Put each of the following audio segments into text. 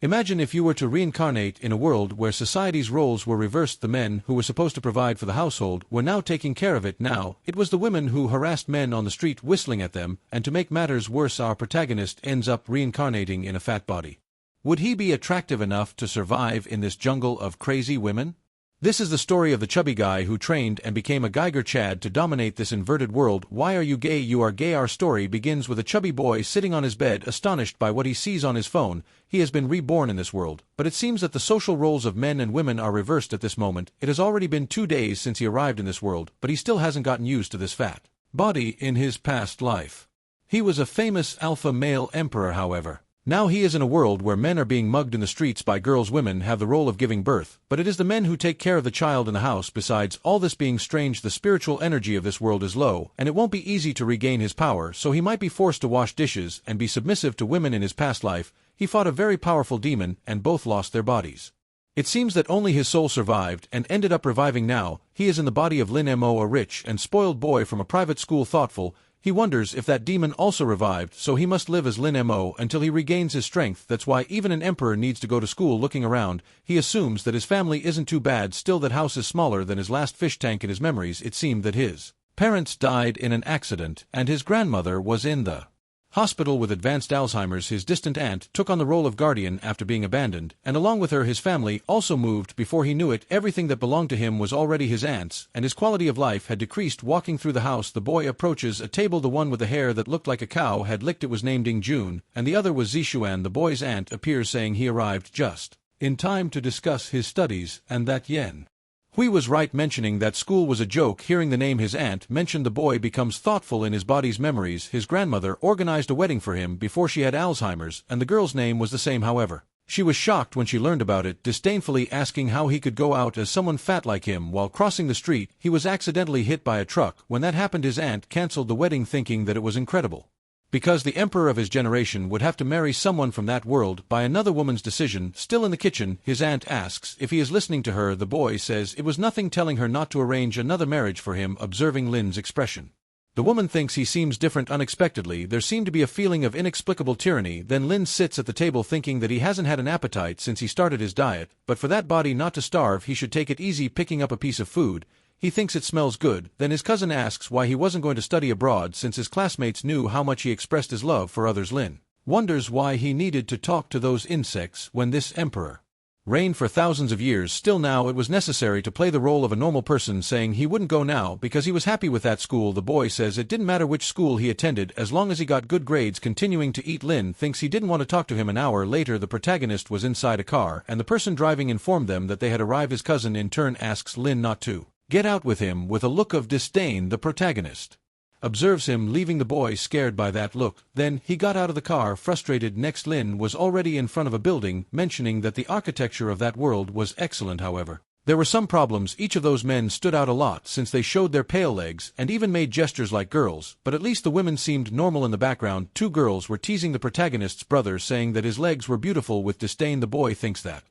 Imagine if you were to reincarnate in a world where society's roles were reversed. The men who were supposed to provide for the household were now taking care of it. Now, it was the women who harassed men on the street whistling at them, and to make matters worse our protagonist ends up reincarnating in a fat body. Would he be attractive enough to survive in this jungle of crazy women? This is the story of the chubby guy who trained and became a Geiger Chad to dominate this inverted world. Why are you gay? You are gay. Our story begins with a chubby boy sitting on his bed, astonished by what he sees on his phone. He has been reborn in this world, but it seems that the social roles of men and women are reversed at this moment. It has already been 2 days since he arrived in this world, but he still hasn't gotten used to this fat body in his past life. He was a famous alpha male emperor, however. Now he is in a world where men are being mugged in the streets by girls. Women have the role of giving birth, but it is the men who take care of the child in the house. Besides all this being strange, the spiritual energy of this world is low, and it won't be easy to regain his power, so he might be forced to wash dishes and be submissive to women. In his past life, he fought a very powerful demon, and both lost their bodies. It seems that only his soul survived and ended up reviving. Now, he is in the body of Lin Mo, a rich and spoiled boy from a private school. Thoughtful, he wonders if that demon also revived, so he must live as Lin Mo until he regains his strength. That's why even an emperor needs to go to school. Looking around, he assumes that his family isn't too bad. Still, that house is smaller than his last fish tank. In his memories, it seemed that his parents died in an accident, and his grandmother was in the hospital with advanced Alzheimer's. His distant aunt took on the role of guardian after being abandoned, and along with her his family also moved. Before he knew it, everything that belonged to him was already his aunt's, and his quality of life had decreased. Walking through the house, the boy approaches a table. The one with the hair that looked like a cow had licked it was named Ding Jun, and the other was Zishuan. The boy's aunt appears, saying he arrived just in time to discuss his studies, and that Yen Hui was right, mentioning that school was a joke. Hearing the name his aunt mentioned, the boy becomes thoughtful in his body's memories. His grandmother organized a wedding for him before she had Alzheimer's, and the girl's name was the same. However, she was shocked when she learned about it, disdainfully asking how he could go out as someone fat like him. While crossing the street, he was accidentally hit by a truck. When that happened, his aunt canceled the wedding, thinking that it was incredible, because the emperor of his generation would have to marry someone from that world by another woman's decision. Still in the kitchen, his aunt asks if he is listening to her. The boy says it was nothing, telling her not to arrange another marriage for him. Observing Lin's expression, the woman thinks he seems different. Unexpectedly, there seemed to be a feeling of inexplicable tyranny. Then Lin sits at the table thinking that he hasn't had an appetite since he started his diet, but for that body not to starve, he should take it easy. Picking up a piece of food, he thinks it smells good. Then his cousin asks why he wasn't going to study abroad since his classmates knew how much he expressed his love for others. Lin wonders why he needed to talk to those insects when this emperor reigned for thousands of years. Still, now it was necessary to play the role of a normal person, saying he wouldn't go now because he was happy with that school. The boy says it didn't matter which school he attended as long as he got good grades. Continuing to eat, Lin thinks he didn't want to talk to him. An hour later, the protagonist was inside a car, and the person driving informed them that they had arrived. His cousin in turn asks Lin not to get out with him. With a look of disdain, the protagonist observes him leaving, the boy scared by that look. Then he got out of the car, frustrated. Next, Lin was already in front of a building, mentioning that the architecture of that world was excellent. However, there were some problems. Each of those men stood out a lot since they showed their pale legs and even made gestures like girls, but at least the women seemed normal. In the background, 2 girls were teasing the protagonist's brother, saying that his legs were beautiful. With disdain, the boy thinks that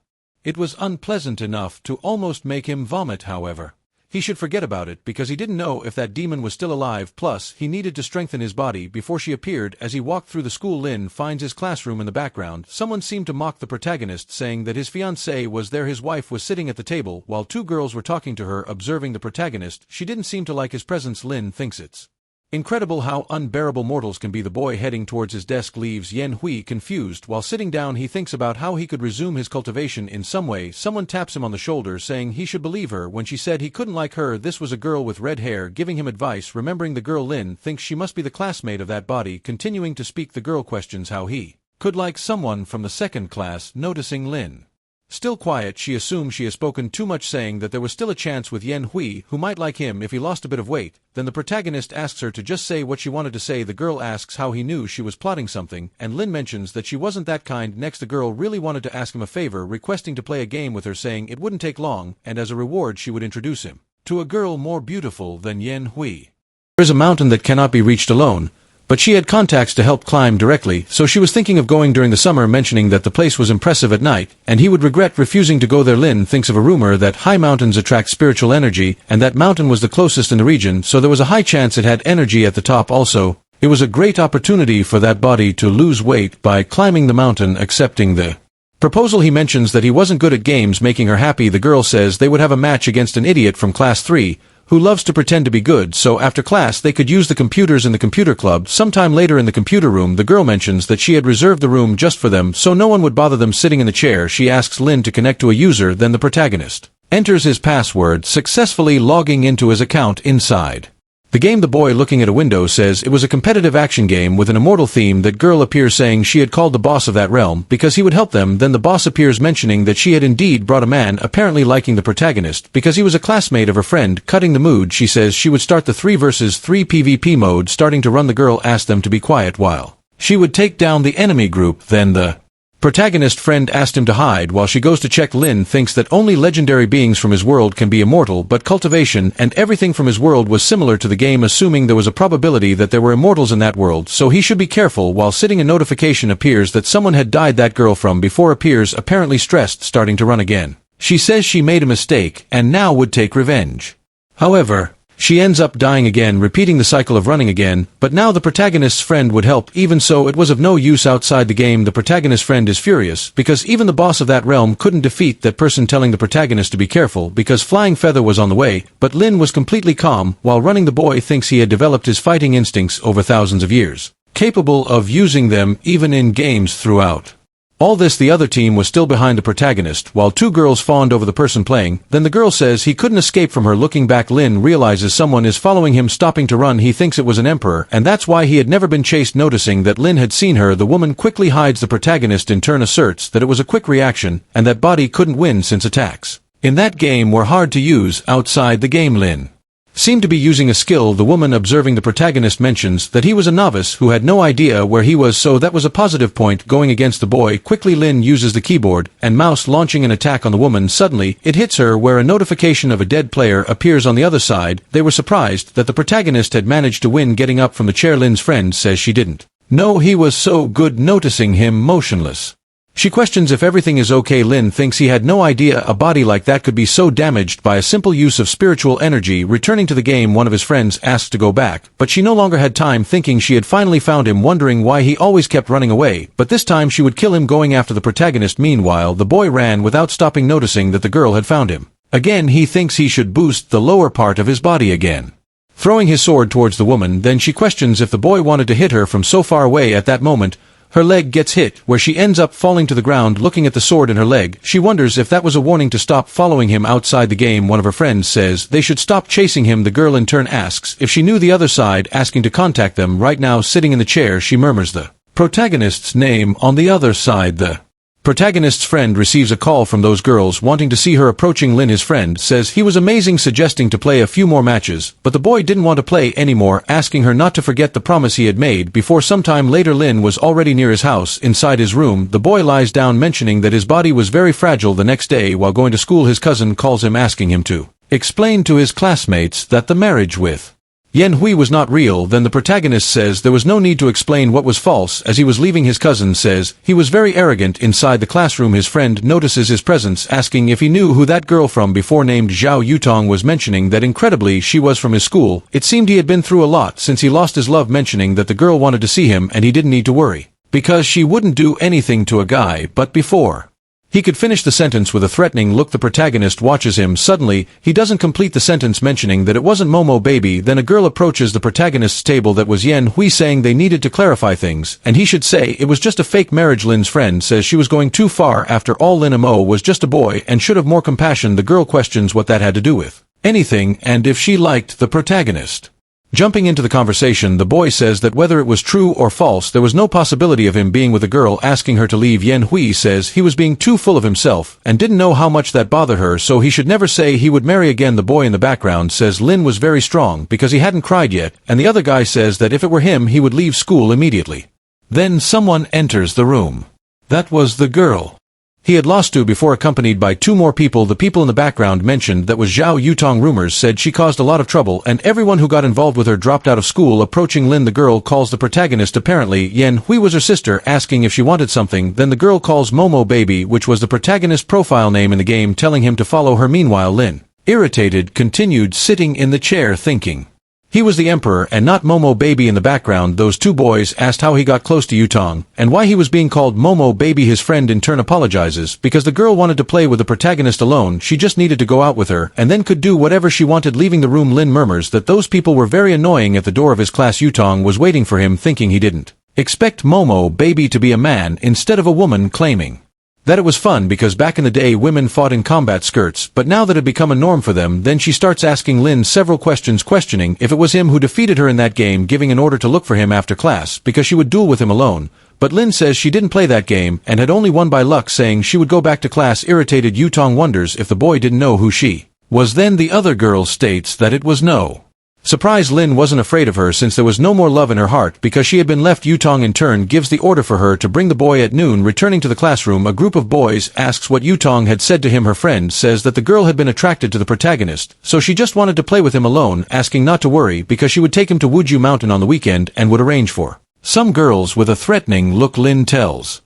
it was unpleasant enough to almost make him vomit. However, he should forget about it because he didn't know if that demon was still alive. Plus, he needed to strengthen his body before she appeared. As he walked through the school, Lin finds his classroom. In the background, someone seemed to mock the protagonist, saying that his fiancée was there. His wife was sitting at the table while 2 girls were talking to her. Observing the protagonist, she didn't seem to like his presence. Lin thinks it's incredible how unbearable mortals can be. The boy heading towards his desk leaves Yen Hui confused. While sitting down, he thinks about how he could resume his cultivation in some way. Someone taps him on the shoulder, saying he should believe her when she said he couldn't like her. This was a girl with red hair giving him advice. Remembering the girl, Lin thinks she must be the classmate of that body. Continuing to speak, the girl questions how he could like someone from the 2nd class. Noticing Lin still quiet, she assumes she has spoken too much, saying that there was still a chance with Yen Hui, who might like him if he lost a bit of weight. Then the protagonist asks her to just say what she wanted to say. The girl asks how he knew she was plotting something, and Lin mentions that she wasn't that kind. Next, the girl really wanted to ask him a favor, requesting to play a game with her, saying it wouldn't take long, and as a reward she would introduce him to a girl more beautiful than Yen Hui. There is a mountain that cannot be reached alone, but she had contacts to help climb directly, so she was thinking of going during the summer, mentioning that the place was impressive at night, and he would regret refusing to go there. Lin thinks of a rumor that high mountains attract spiritual energy, and that mountain was the closest in the region, so there was a high chance it had energy at the top also. It was a great opportunity for that body to lose weight by climbing the mountain. Accepting the proposal he mentions that he wasn't good at games making her happy. The girl says they would have a match against an idiot from class 3, who loves to pretend to be good, so after class they could use the computers in the computer club. Sometime later in the computer room, the girl mentions that she had reserved the room just for them so no one would bother them sitting in the chair. She asks Lin to connect to a user, then the protagonist enters his password, successfully logging into his account inside the game. The boy looking at a window says it was a competitive action game with an immortal theme. That girl appears saying she had called the boss of that realm because he would help them. Then the boss appears mentioning that she had indeed brought a man, apparently liking the protagonist because he was a classmate of her friend. Cutting the mood, she says she would start the 3 vs 3 PvP mode. Starting to run, the girl asked them to be quiet while she would take down the enemy group. Then the protagonist friend asked him to hide while she goes to check. Lin thinks that only legendary beings from his world can be immortal, but cultivation and everything from his world was similar to the game, assuming there was a probability that there were immortals in that world, so he should be careful. While sitting, a notification appears that someone had died that girl from before appears, apparently stressed, starting to run again. She says she made a mistake and now would take revenge. However, she ends up dying again, repeating the cycle of running again, but now the protagonist's friend would help. Even so, it was of no use outside the game. The protagonist's friend is furious because even the boss of that realm couldn't defeat that person, telling the protagonist to be careful because Flying Feather was on the way, but Lin was completely calm while running. The boy thinks he had developed his fighting instincts over thousands of years, capable of using them even in games throughout all this. The other team was still behind the protagonist, while 2 girls fawned over the person playing. Then the girl says he couldn't escape from her. Looking back, Lin realizes someone is following him. Stopping to run, he thinks it was an emperor, and that's why he had never been chased. Noticing that Lin had seen her, the woman quickly hides. The protagonist in turn asserts that it was a quick reaction, and that body couldn't win since attacks in that game were hard to use outside the game. Lin seemed to be using a skill. The woman observing the protagonist mentions that he was a novice who had no idea where he was, so that was a positive point. Going against the boy quickly, Lin uses the keyboard and mouse, launching an attack on the woman. Suddenly, it hits her where a notification of a dead player appears on the other side. They were surprised that the protagonist had managed to win. Getting up from the chair, Lin's friend says she didn't know he was so good, noticing him motionless. She questions if everything is okay. Lin thinks he had no idea a body like that could be so damaged by a simple use of spiritual energy. Returning to the game, one of his friends asks to go back, but she no longer had time, thinking she had finally found him, wondering why he always kept running away, but this time she would kill him, going after the protagonist. Meanwhile, the boy ran without stopping, noticing that the girl had found him. Again, he thinks he should boost the lower part of his body again, throwing his sword towards the woman. Then she questions if the boy wanted to hit her from so far away. At that moment, her leg gets hit, where she ends up falling to the ground. Looking at the sword in her leg, she wonders if that was a warning to stop following him. Outside the game, one of her friends says they should stop chasing him. The girl in turn asks if she knew the other side, asking to contact them. Right now, sitting in the chair, she murmurs the protagonist's name on the other side. The protagonist's friend receives a call from those girls wanting to see her. Approaching Lin, his friend says he was amazing, suggesting to play a few more matches, but the boy didn't want to play anymore, asking her not to forget the promise he had made before. Sometime later, Lin was already near his house. Inside his room, the boy lies down, mentioning that his body was very fragile. The next day, while going to school, his cousin calls him, asking him to explain to his classmates that the marriage with Yen Hui was not real. Then the protagonist says there was no need to explain what was false. As he was leaving, his cousin says he was very arrogant. Inside the classroom, his friend notices his presence, asking if he knew who that girl from before named Zhao Yutong was, mentioning that incredibly she was from his school. It seemed he had been through a lot since he lost his love, mentioning that the girl wanted to see him and he didn't need to worry because she wouldn't do anything to a guy. But before he could finish the sentence with a threatening look, the protagonist watches him. Suddenly, he doesn't complete the sentence, mentioning that it wasn't Momo baby. Then a girl approaches the protagonist's table that was Yen Hui, saying they needed to clarify things, and he should say it was just a fake marriage. Lin's friend says she was going too far. After all, Lin Mo was just a boy and should have more compassion. The girl questions what that had to do with anything, and if she liked the protagonist. Jumping into the conversation, the boy says that whether it was true or false, there was no possibility of him being with a girl. Asking her to leave, Yen Hui says he was being too full of himself and didn't know how much that bothered her, so he should never say he would marry again. The boy in the background says Lin was very strong because he hadn't cried yet, and the other guy says that if it were him, he would leave school immediately. Then someone enters the room. That was the girl he had lost to before, accompanied by 2 more people. The people in the background mentioned that was Zhao Yutong. Rumors said she caused a lot of trouble and everyone who got involved with her dropped out of school. Approaching Lin, the girl calls the protagonist. Apparently, Yen Hui was her sister, asking if she wanted something. Then the girl calls Momo baby, which was the protagonist's profile name in the game, telling him to follow her. Meanwhile, Lin, irritated, continued sitting in the chair, thinking He was the emperor and not Momo Baby. In the background, those two boys asked how he got close to Yutong, and why he was being called Momo Baby. His friend in turn apologizes, because the girl wanted to play with the protagonist alone, she just needed to go out with her, and then could do whatever she wanted. Leaving the room, Lin murmurs that those people were very annoying at the door of his class. Yutong was waiting for him, thinking he didn't expect Momo Baby to be a man instead of a woman, claiming that it was fun because back in the day women fought in combat skirts, but now that it had become a norm for them. Then she starts asking Lin several questions, questioning if it was him who defeated her in that game, giving an order to look for him after class because she would duel with him alone. But Lin says she didn't play that game and had only won by luck, saying she would go back to class. Irritated, Yutong wonders if the boy didn't know who she was. Then the other girl states that it was no surprise. Lin wasn't afraid of her since there was no more love in her heart because she had been left. Yutong in turn gives the order for her to bring the boy at noon. Returning to the classroom, a group of boys asks what Yutong had said to him. Her friend says that the girl had been attracted to the protagonist, so she just wanted to play with him alone, asking not to worry because she would take him to Wuju Mountain on the weekend and would arrange for some girls with a threatening look. Lin tells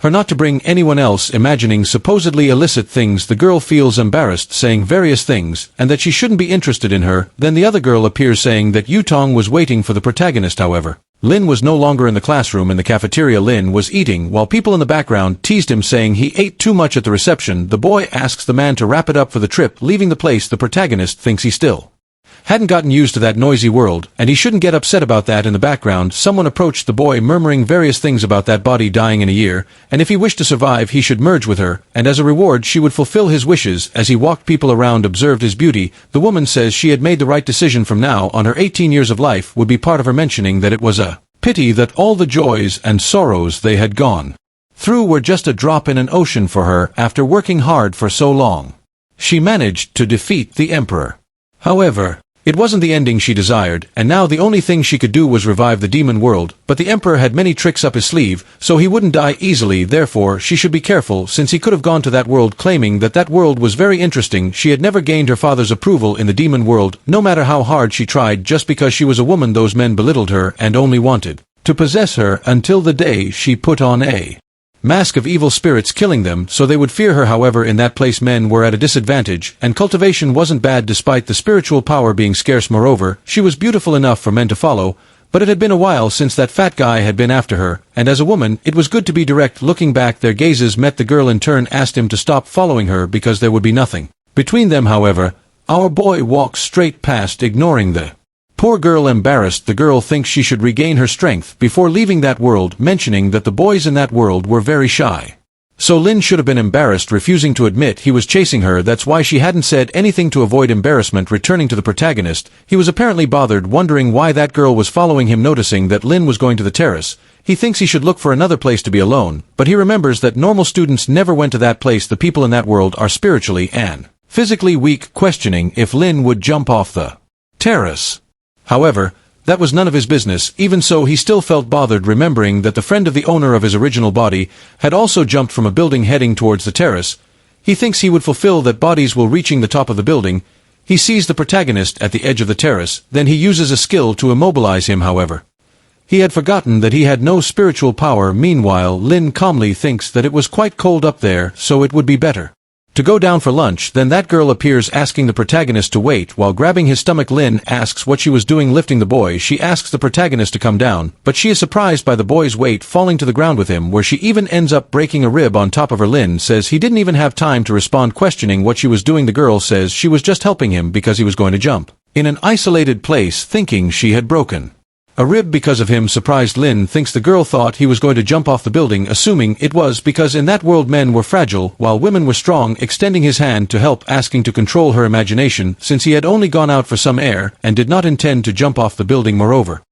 her not to bring anyone else, imagining supposedly illicit things. The girl feels embarrassed, saying various things, and that she shouldn't be interested in her. Then the other girl appears, saying that Yutong was waiting for the protagonist. However, Lin was no longer in the classroom. In the cafeteria, Lin was eating, while people in the background teased him, saying he ate too much. At the reception, the boy asks the man to wrap it up for the trip. Leaving the place, the protagonist thinks he still hadn't gotten used to that noisy world, and he shouldn't get upset about that. In the background, someone approached the boy, murmuring various things about that body dying in a year, and if he wished to survive he should merge with her, and as a reward she would fulfill his wishes. As he walked, people around observed his beauty. The woman says she had made the right decision. From now on, her 18 years of life would be part of her, mentioning that it was a pity that all the joys and sorrows they had gone through were just a drop in an ocean for her after working hard for so long. She managed to defeat the emperor. However, it wasn't the ending she desired, and now the only thing she could do was revive the demon world. But the emperor had many tricks up his sleeve, so he wouldn't die easily. Therefore, she should be careful, since he could have gone to that world, claiming that that world was very interesting. She had never gained her father's approval in the demon world, no matter how hard she tried. Just because she was a woman, those men belittled her and only wanted to possess her, until the day she put on a mask of evil spirits, killing them so they would fear her. However, in that place men were at a disadvantage, and cultivation wasn't bad despite the spiritual power being scarce. Moreover, she was beautiful enough for men to follow, but it had been a while since that fat guy had been after her, and as a woman it was good to be direct. Looking back, their gazes met. The girl in turn asked him to stop following her because there would be nothing between them. However, our boy walks straight past, ignoring the poor girl. Embarrassed, the girl thinks she should regain her strength before leaving that world, mentioning that the boys in that world were very shy. So Lin should have been embarrassed, refusing to admit he was chasing her. That's why she hadn't said anything to avoid embarrassment. Returning to the protagonist, he was apparently bothered, wondering why that girl was following him. Noticing that Lin was going to the terrace, he thinks he should look for another place to be alone, but he remembers that normal students never went to that place. The people in that world are spiritually and physically weak, questioning if Lin would jump off the terrace. However, that was none of his business. Even so, he still felt bothered, remembering that the friend of the owner of his original body had also jumped from a building heading towards the terrace. He thinks he would fulfill that bodies while reaching the top of the building. He sees the protagonist at the edge of the terrace, then he uses a skill to immobilize him. However, he had forgotten that he had no spiritual power. Meanwhile, Lin calmly thinks that it was quite cold up there, so it would be better to go down for lunch. Then that girl appears, asking the protagonist to wait. While grabbing his stomach, Lin asks what she was doing lifting the boy. She asks the protagonist to come down, but she is surprised by the boy's weight falling to the ground with him, where she even ends up breaking a rib on top of her. Lin says he didn't even have time to respond, questioning what she was doing. The girl says she was just helping him because he was going to jump in an isolated place, thinking she had broken a rib because of him. Surprised, Lin thinks the girl thought he was going to jump off the building, assuming it was because in that world men were fragile while women were strong. Extending his hand to help, asking to control her imagination, since he had only gone out for some air and did not intend to jump off the building. Moreover,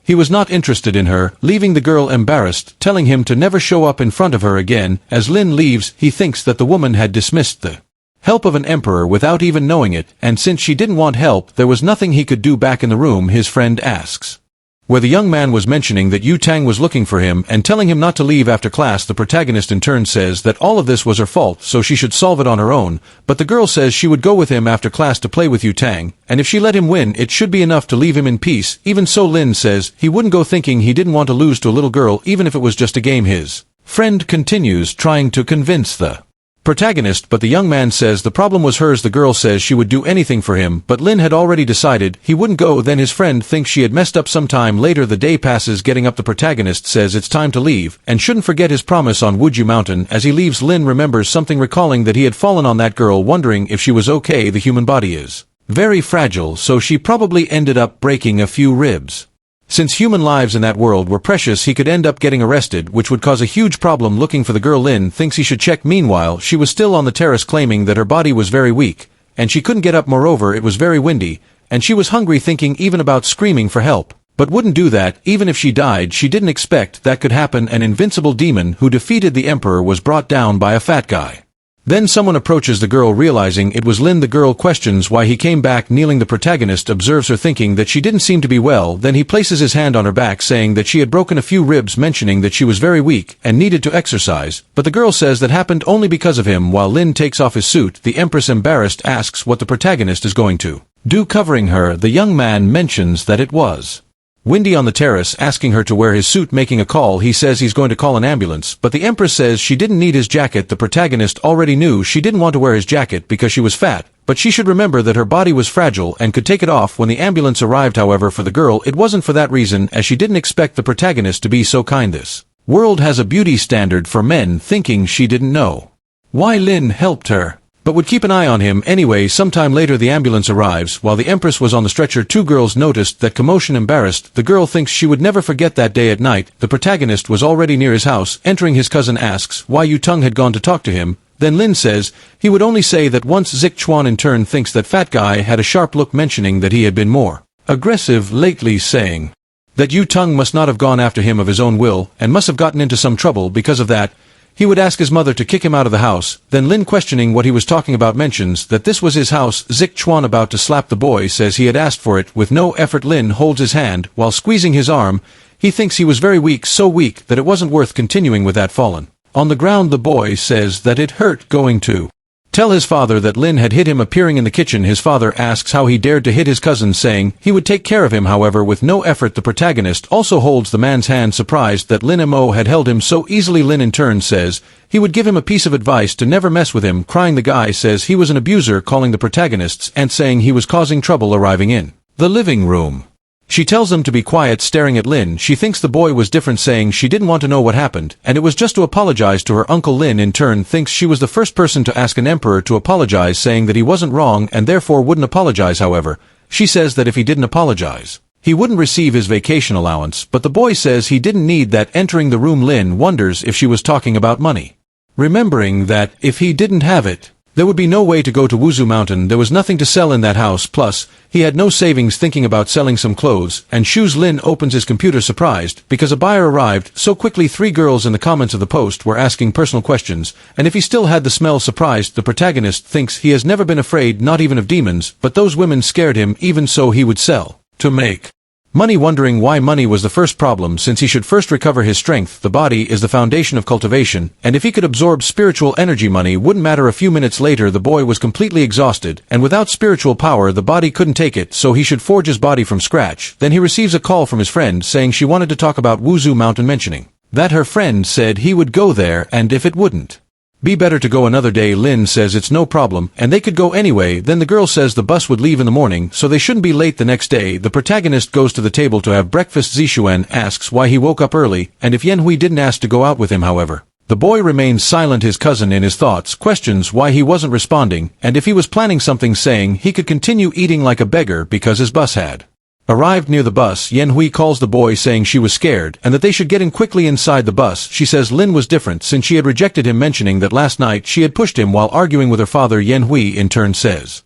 he was not interested in her, leaving the girl embarrassed, telling him to never show up in front of her again. As Lin leaves, he thinks that the woman had dismissed the help of an emperor without even knowing it, and since she didn't want help, there was nothing he could do. Back in the room, his friend asks where the young man was, mentioning that Yu Tang was looking for him and telling him not to leave after class. The protagonist in turn says that all of this was her fault, so she should solve it on her own, but the girl says she would go with him after class to play with Yu Tang, and if she let him win it should be enough to leave him in peace. Even so, Lin says he wouldn't go, thinking he didn't want to lose to a little girl even if it was just a game. His friend continues, trying to convince the protagonist, but the young man says the problem was hers. The girl says she would do anything for him, but Lin had already decided he wouldn't go. Then his friend thinks she had messed up. Sometime later the day passes getting up. The protagonist says it's time to leave, and shouldn't forget his promise on Wuju Mountain. As he leaves, Lin remembers something, recalling that he had fallen on that girl, wondering if she was okay. The human body is very fragile, so she probably ended up breaking a few ribs. Since human lives in that world were precious, he could end up getting arrested, which would cause a huge problem looking for the girl. Lin thinks he should check. Meanwhile, she was still on the terrace, claiming that her body was very weak, and she couldn't get up. Moreover, it was very windy, and she was hungry, thinking even about screaming for help, but wouldn't do that. Even if she died, she didn't expect that could happen. An invincible demon who defeated the emperor was brought down by a fat guy. Then someone approaches the girl, realizing it was Lin. The girl questions why he came back kneeling. The protagonist observes her, thinking that she didn't seem to be well. Then he places his hand on her back, saying that she had broken a few ribs, mentioning that she was very weak and needed to exercise, but the girl says that happened only because of him. While Lin takes off his suit, the empress, embarrassed, asks what the protagonist is going to do covering her. The young man mentions that it was windy on the terrace, asking her to wear his suit. Making a call, he says he's going to call an ambulance, but the empress says she didn't need his jacket. The protagonist already knew she didn't want to wear his jacket because she was fat, but she should remember that her body was fragile and could take it off when the ambulance arrived. However, for the girl, it wasn't for that reason, as she didn't expect the protagonist to be so kind. This world has a beauty standard for men, thinking she didn't know why Lin helped her, but would keep an eye on him anyway. Sometime later the ambulance arrives. While the empress was on the stretcher, two girls noticed that commotion. Embarrassed, the girl thinks she would never forget that day. At night, the protagonist was already near his house. Entering, his cousin asks why Yu Tung had gone to talk to him. Then Lin says he would only say that once. Zik Chuan in turn thinks that fat guy had a sharp look, mentioning that he had been more aggressive lately, saying that Yu Tung must not have gone after him of his own will, and must have gotten into some trouble because of that. He would ask his mother to kick him out of the house. Then Lin, questioning what he was talking about, mentions that this was his house. Zik Chuan, about to slap the boy, says he had asked for it with no effort. Lin holds his hand while squeezing his arm. He thinks he was very weak, so weak that it wasn't worth continuing with that. Fallen on the ground, the boy says that it hurt going to tell his father that Lin had hit him. Appearing in the kitchen, his father asks how he dared to hit his cousin, saying he would take care of him. However, with no effort, the protagonist also holds the man's hand, surprised that Lin Mo had held him so easily. Lin in turn says he would give him a piece of advice to never mess with him. Crying, the guy says he was an abuser, calling the protagonist's aunt, saying he was causing trouble. Arriving in the living room, she tells him to be quiet, staring at Lin. She thinks the boy was different, saying she didn't want to know what happened, and it was just to apologize to her uncle. Lin in turn thinks she was the first person to ask an emperor to apologize, saying that he wasn't wrong and therefore wouldn't apologize. However, she says that if he didn't apologize, he wouldn't receive his vacation allowance, but the boy says he didn't need that. Entering the room, Lin wonders if she was talking about money, remembering that if he didn't have it, there would be no way to go to Wuzu Mountain. There was nothing to sell in that house, plus he had no savings. Thinking about selling some clothes and shoes, Lin opens his computer, surprised because a buyer arrived so quickly. 3 girls in the comments of the post were asking personal questions, and if he still had the smell. Surprised, the protagonist thinks he has never been afraid, not even of demons, but those women scared him. Even so, he would sell to make money, wondering why money was the first problem, since he should first recover his strength. The body is the foundation of cultivation, and if he could absorb spiritual energy, money wouldn't matter. A few minutes later, the boy was completely exhausted, and without spiritual power the body couldn't take it, so he should forge his body from scratch. Then he receives a call from his friend, saying she wanted to talk about Wuzu Mountain, mentioning that her friend said he would go there, and if it wouldn't be better to go another day. Lin says it's no problem, and they could go anyway. Then the girl says the bus would leave in the morning, so they shouldn't be late the next day. The protagonist goes to the table to have breakfast. Zixuan asks why he woke up early, and if Yan Hui didn't ask to go out with him. However, the boy remains silent. His cousin, in his thoughts, questions why he wasn't responding, and if he was planning something, saying he could continue eating like a beggar because his bus had arrived. Near the bus, Yan Hui calls the boy, saying she was scared and that they should get in quickly inside the bus. She says Lin was different since she had rejected him, mentioning that last night she had pushed him while arguing with her father. Yan Hui in turn says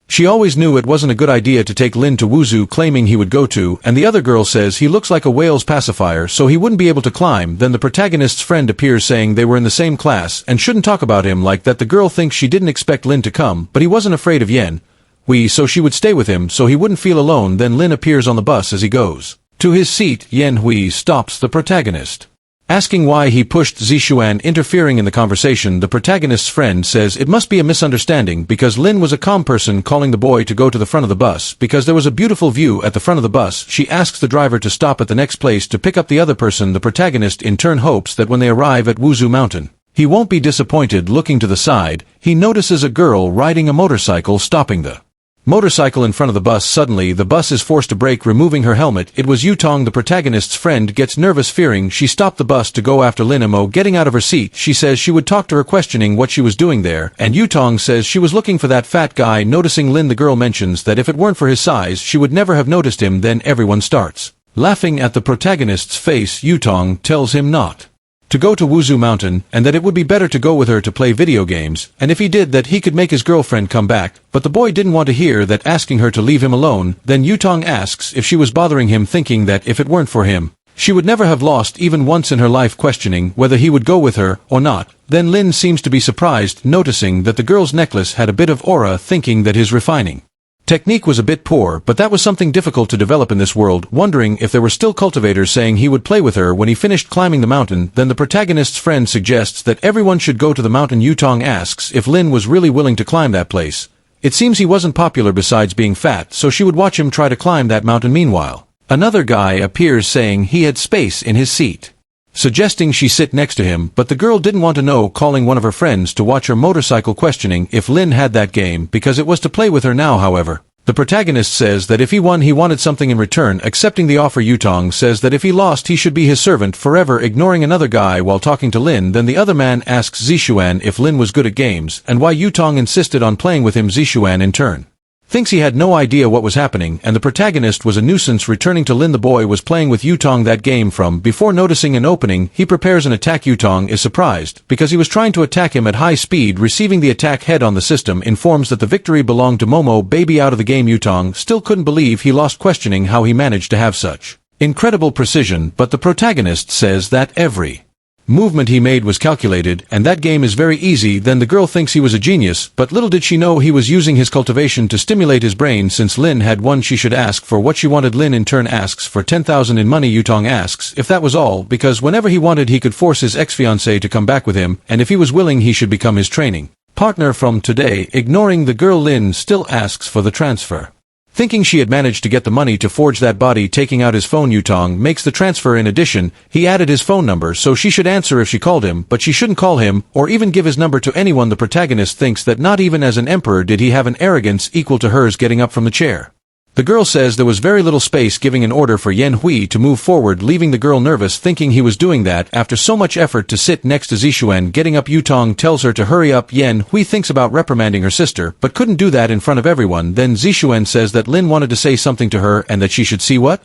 she always knew it wasn't a good idea to take Lin to Wuzu, claiming he would go to, and the other girl says he looks like a whale's pacifier, so he wouldn't be able to climb. Then the protagonist's friend appears, saying they were in the same class and shouldn't talk about him like that. The girl thinks she didn't expect Lin to come, but he wasn't afraid of Yan Hui, so she would stay with him so he wouldn't feel alone. Then Lin appears on the bus. As he goes to his seat, Yan Hui stops the protagonist, asking why he pushed Zixuan. Interfering in the conversation, the protagonist's friend says it must be a misunderstanding because Lin was a calm person, calling the boy to go to the front of the bus because there was a beautiful view at the front of the bus. She asks the driver to stop at the next place to pick up the other person. The protagonist in turn hopes that when they arrive at Wuzu Mountain, He won't be disappointed. Looking to the side, he notices a girl riding a motorcycle stopping the motorcycle in front of the bus. Suddenly, the bus is forced to brake, removing her helmet. It was Yutong, the protagonist's friend, gets nervous, fearing she stopped the bus to go after Lin Mo. Getting out of her seat, she says she would talk to her, questioning what she was doing there, and Yutong says she was looking for that fat guy. Noticing Lin, the girl mentions that if it weren't for his size, she would never have noticed him. Then everyone starts laughing at the protagonist's face. Yutong tells him not to go to Wuzu Mountain, and that it would be better to go with her to play video games, and if he did that he could make his girlfriend come back, but the boy didn't want to hear that, asking her to leave him alone. Then Yutong asks if she was bothering him, thinking that if it weren't for him, she would never have lost even once in her life, questioning whether he would go with her or not. Then Lin seems to be surprised, noticing that the girl's necklace had a bit of aura, thinking that his refining technique was a bit poor, but that was something difficult to develop in this world. Wondering if there were still cultivators, saying he would play with her when he finished climbing the mountain. Then the protagonist's friend suggests that everyone should go to the mountain. Yutong asks if Lin was really willing to climb that place. It seems he wasn't popular besides being fat, so she would watch him try to climb that mountain. Meanwhile, another guy appears, saying he had space in his seat, suggesting she sit next to him, but the girl didn't want to know, calling one of her friends to watch her motorcycle, questioning if Lin had that game because it was to play with her now. However, the protagonist says that if he won he wanted something in return. Accepting the offer, Yutong says that if he lost he should be his servant forever, ignoring another guy while talking to Lin. Then the other man asks Zishuan if Lin was good at games, and why Yutong insisted on playing with him. Zishuan in turn thinks he had no idea what was happening, and the protagonist was a nuisance. Returning to Lin, the boy was playing with Yutong that game from before. Noticing an opening, he prepares an attack. Yutong is surprised because he was trying to attack him at high speed. Receiving the attack head on, the system informs that the victory belonged to Momo. Baby out of the game. Yutong still couldn't believe he lost, questioning how he managed to have such incredible precision, but the protagonist says that every movement he made was calculated, and that game is very easy. Then the girl thinks he was a genius, but little did she know he was using his cultivation to stimulate his brain. Since Lin had won, she should ask for what she wanted. Lin in turn asks for 10,000 in money. Yutong asks if that was all, because whenever he wanted he could force his ex-fiancée to come back with him, and if he was willing he should become his training partner from today. Ignoring the girl, Lin still asks for the transfer, thinking she had managed to get the money to forge that body. Taking out his phone, Yutong makes the transfer. In addition, he added his phone number, so she should answer if she called him, but she shouldn't call him or even give his number to anyone. The protagonist thinks that not even as an emperor did he have an arrogance equal to hers. Getting up from the chair, the girl says there was very little space, giving an order for Yan Hui to move forward, leaving the girl nervous, thinking he was doing that after so much effort to sit next to Zishuan. Getting up, Yutong tells her to hurry up. Yan Hui thinks about reprimanding her sister, but couldn't do that in front of everyone. Then Zishuan says that Lin wanted to say something to her and that she should see what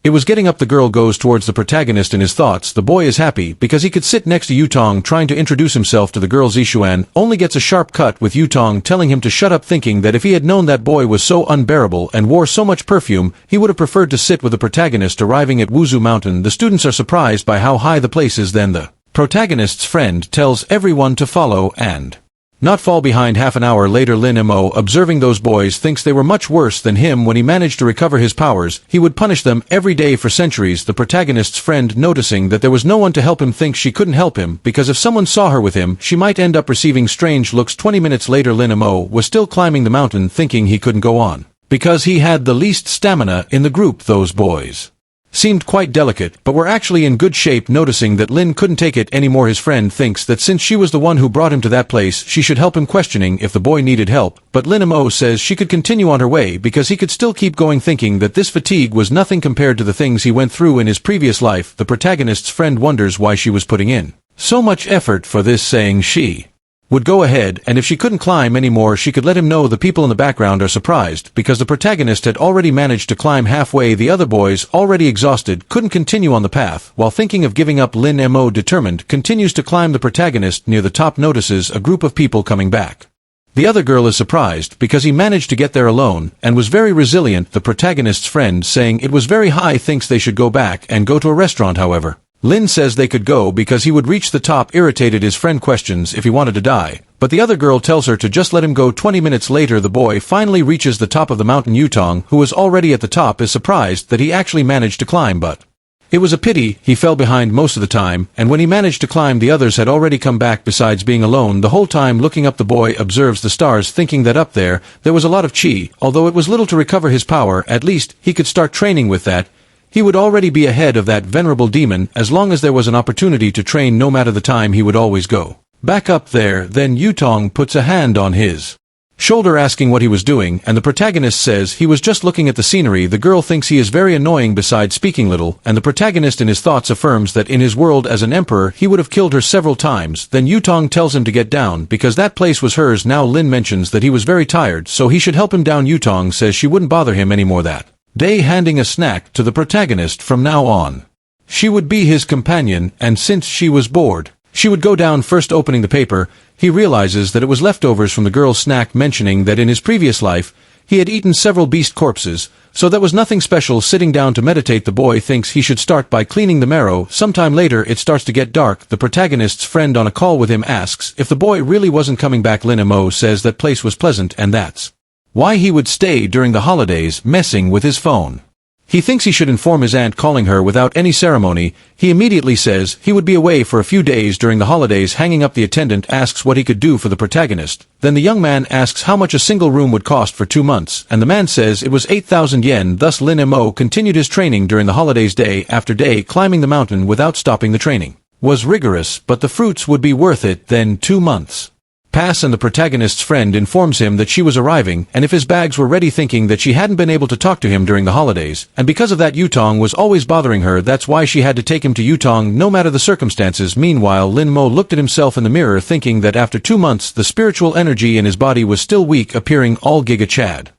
it was. Getting up, the girl goes towards the protagonist. In his thoughts, the boy is happy because he could sit next to Yutong, trying to introduce himself to the girl. Zishuan only gets a sharp cut with Yutong telling him to shut up, thinking that if he had known that boy was so unbearable and wore so much perfume, he would have preferred to sit with the protagonist. Arriving at Wuzu Mountain, the students are surprised by how high the place is. Then the protagonist's friend tells everyone to follow and not fall behind. Half an hour later, Lin Mo, observing those boys, thinks they were much worse than him. When he managed to recover his powers, he would punish them every day for centuries. The protagonist's friend, noticing that there was no one to help him, thinks she couldn't help him because if someone saw her with him, she might end up receiving strange looks. 20 minutes later, Lin Mo was still climbing the mountain, thinking he couldn't go on because he had the least stamina in the group. Those boys seemed quite delicate, but were actually in good shape. Noticing that Lin couldn't take it anymore, his friend thinks that since she was the one who brought him to that place, she should help him, questioning if the boy needed help, but Lin Mo says she could continue on her way because he could still keep going, thinking that this fatigue was nothing compared to the things he went through in his previous life. The protagonist's friend wonders why she was putting in so much effort for this, saying she would go ahead, and if she couldn't climb anymore she could let him know. The people in the background are surprised because the protagonist had already managed to climb halfway. The other boys, already exhausted, couldn't continue on the path. While thinking of giving up, Lin Mo, determined, continues to climb. The protagonist near the top notices a group of people coming back. The other girl is surprised because he managed to get there alone and was very resilient. The protagonist's friend, saying it was very high, thinks they should go back and go to a restaurant. However, Lin says they could go because he would reach the top. Irritated, his friend questions if he wanted to die, but the other girl tells her to just let him go. 20 minutes later, the boy finally reaches the top of the mountain. Yutong, who was already at the top, is surprised that he actually managed to climb, but it was a pity he fell behind most of the time, and when he managed to climb, the others had already come back. Besides being alone the whole time looking up, the boy observes the stars, thinking that up there was a lot of chi. Although it was little to recover his power, at least he could start training with that. He would already be ahead of that venerable demon. As long as there was an opportunity to train, no matter the time, he would always go. Back up there, then Yutong puts a hand on his shoulder asking what he was doing, and the protagonist says he was just looking at the scenery. The girl thinks he is very annoying besides speaking little, and the protagonist in his thoughts affirms that in his world as an emperor he would have killed her several times. Then Yutong tells him to get down, because that place was hers. Now Lin mentions that he was very tired, so he should help him down. Yutong says she wouldn't bother him anymore that day, handing a snack to the protagonist. From now on, she would be his companion, and since she was bored, she would go down first. Opening the paper, he realizes that it was leftovers from the girl's snack, mentioning that in his previous life, he had eaten several beast corpses, so that was nothing special. Sitting down to meditate, the boy thinks he should start by cleaning the marrow. Sometime later it starts to get dark. The protagonist's friend on a call with him asks if the boy really wasn't coming back. Lin Mo says that place was pleasant and that's why he would stay during the holidays, messing with his phone. He thinks he should inform his aunt, calling her without any ceremony. He immediately says he would be away for a few days during the holidays. Hanging up, the attendant asks what he could do for the protagonist. Then the young man asks how much a single room would cost for 2 months, and the man says it was 8,000 yen. Thus Lin Mo continued his training during the holidays day after day, climbing the mountain without stopping. The training was rigorous, but the fruits would be worth it. Then 2 months pass and the protagonist's friend informs him that she was arriving and if his bags were ready, thinking that she hadn't been able to talk to him during the holidays, and because of that Yutong was always bothering her. That's why she had to take him to Yutong no matter the circumstances. Meanwhile, Lin Mo looked at himself in the mirror, thinking that after 2 months the spiritual energy in his body was still weak, appearing all Giga Chad.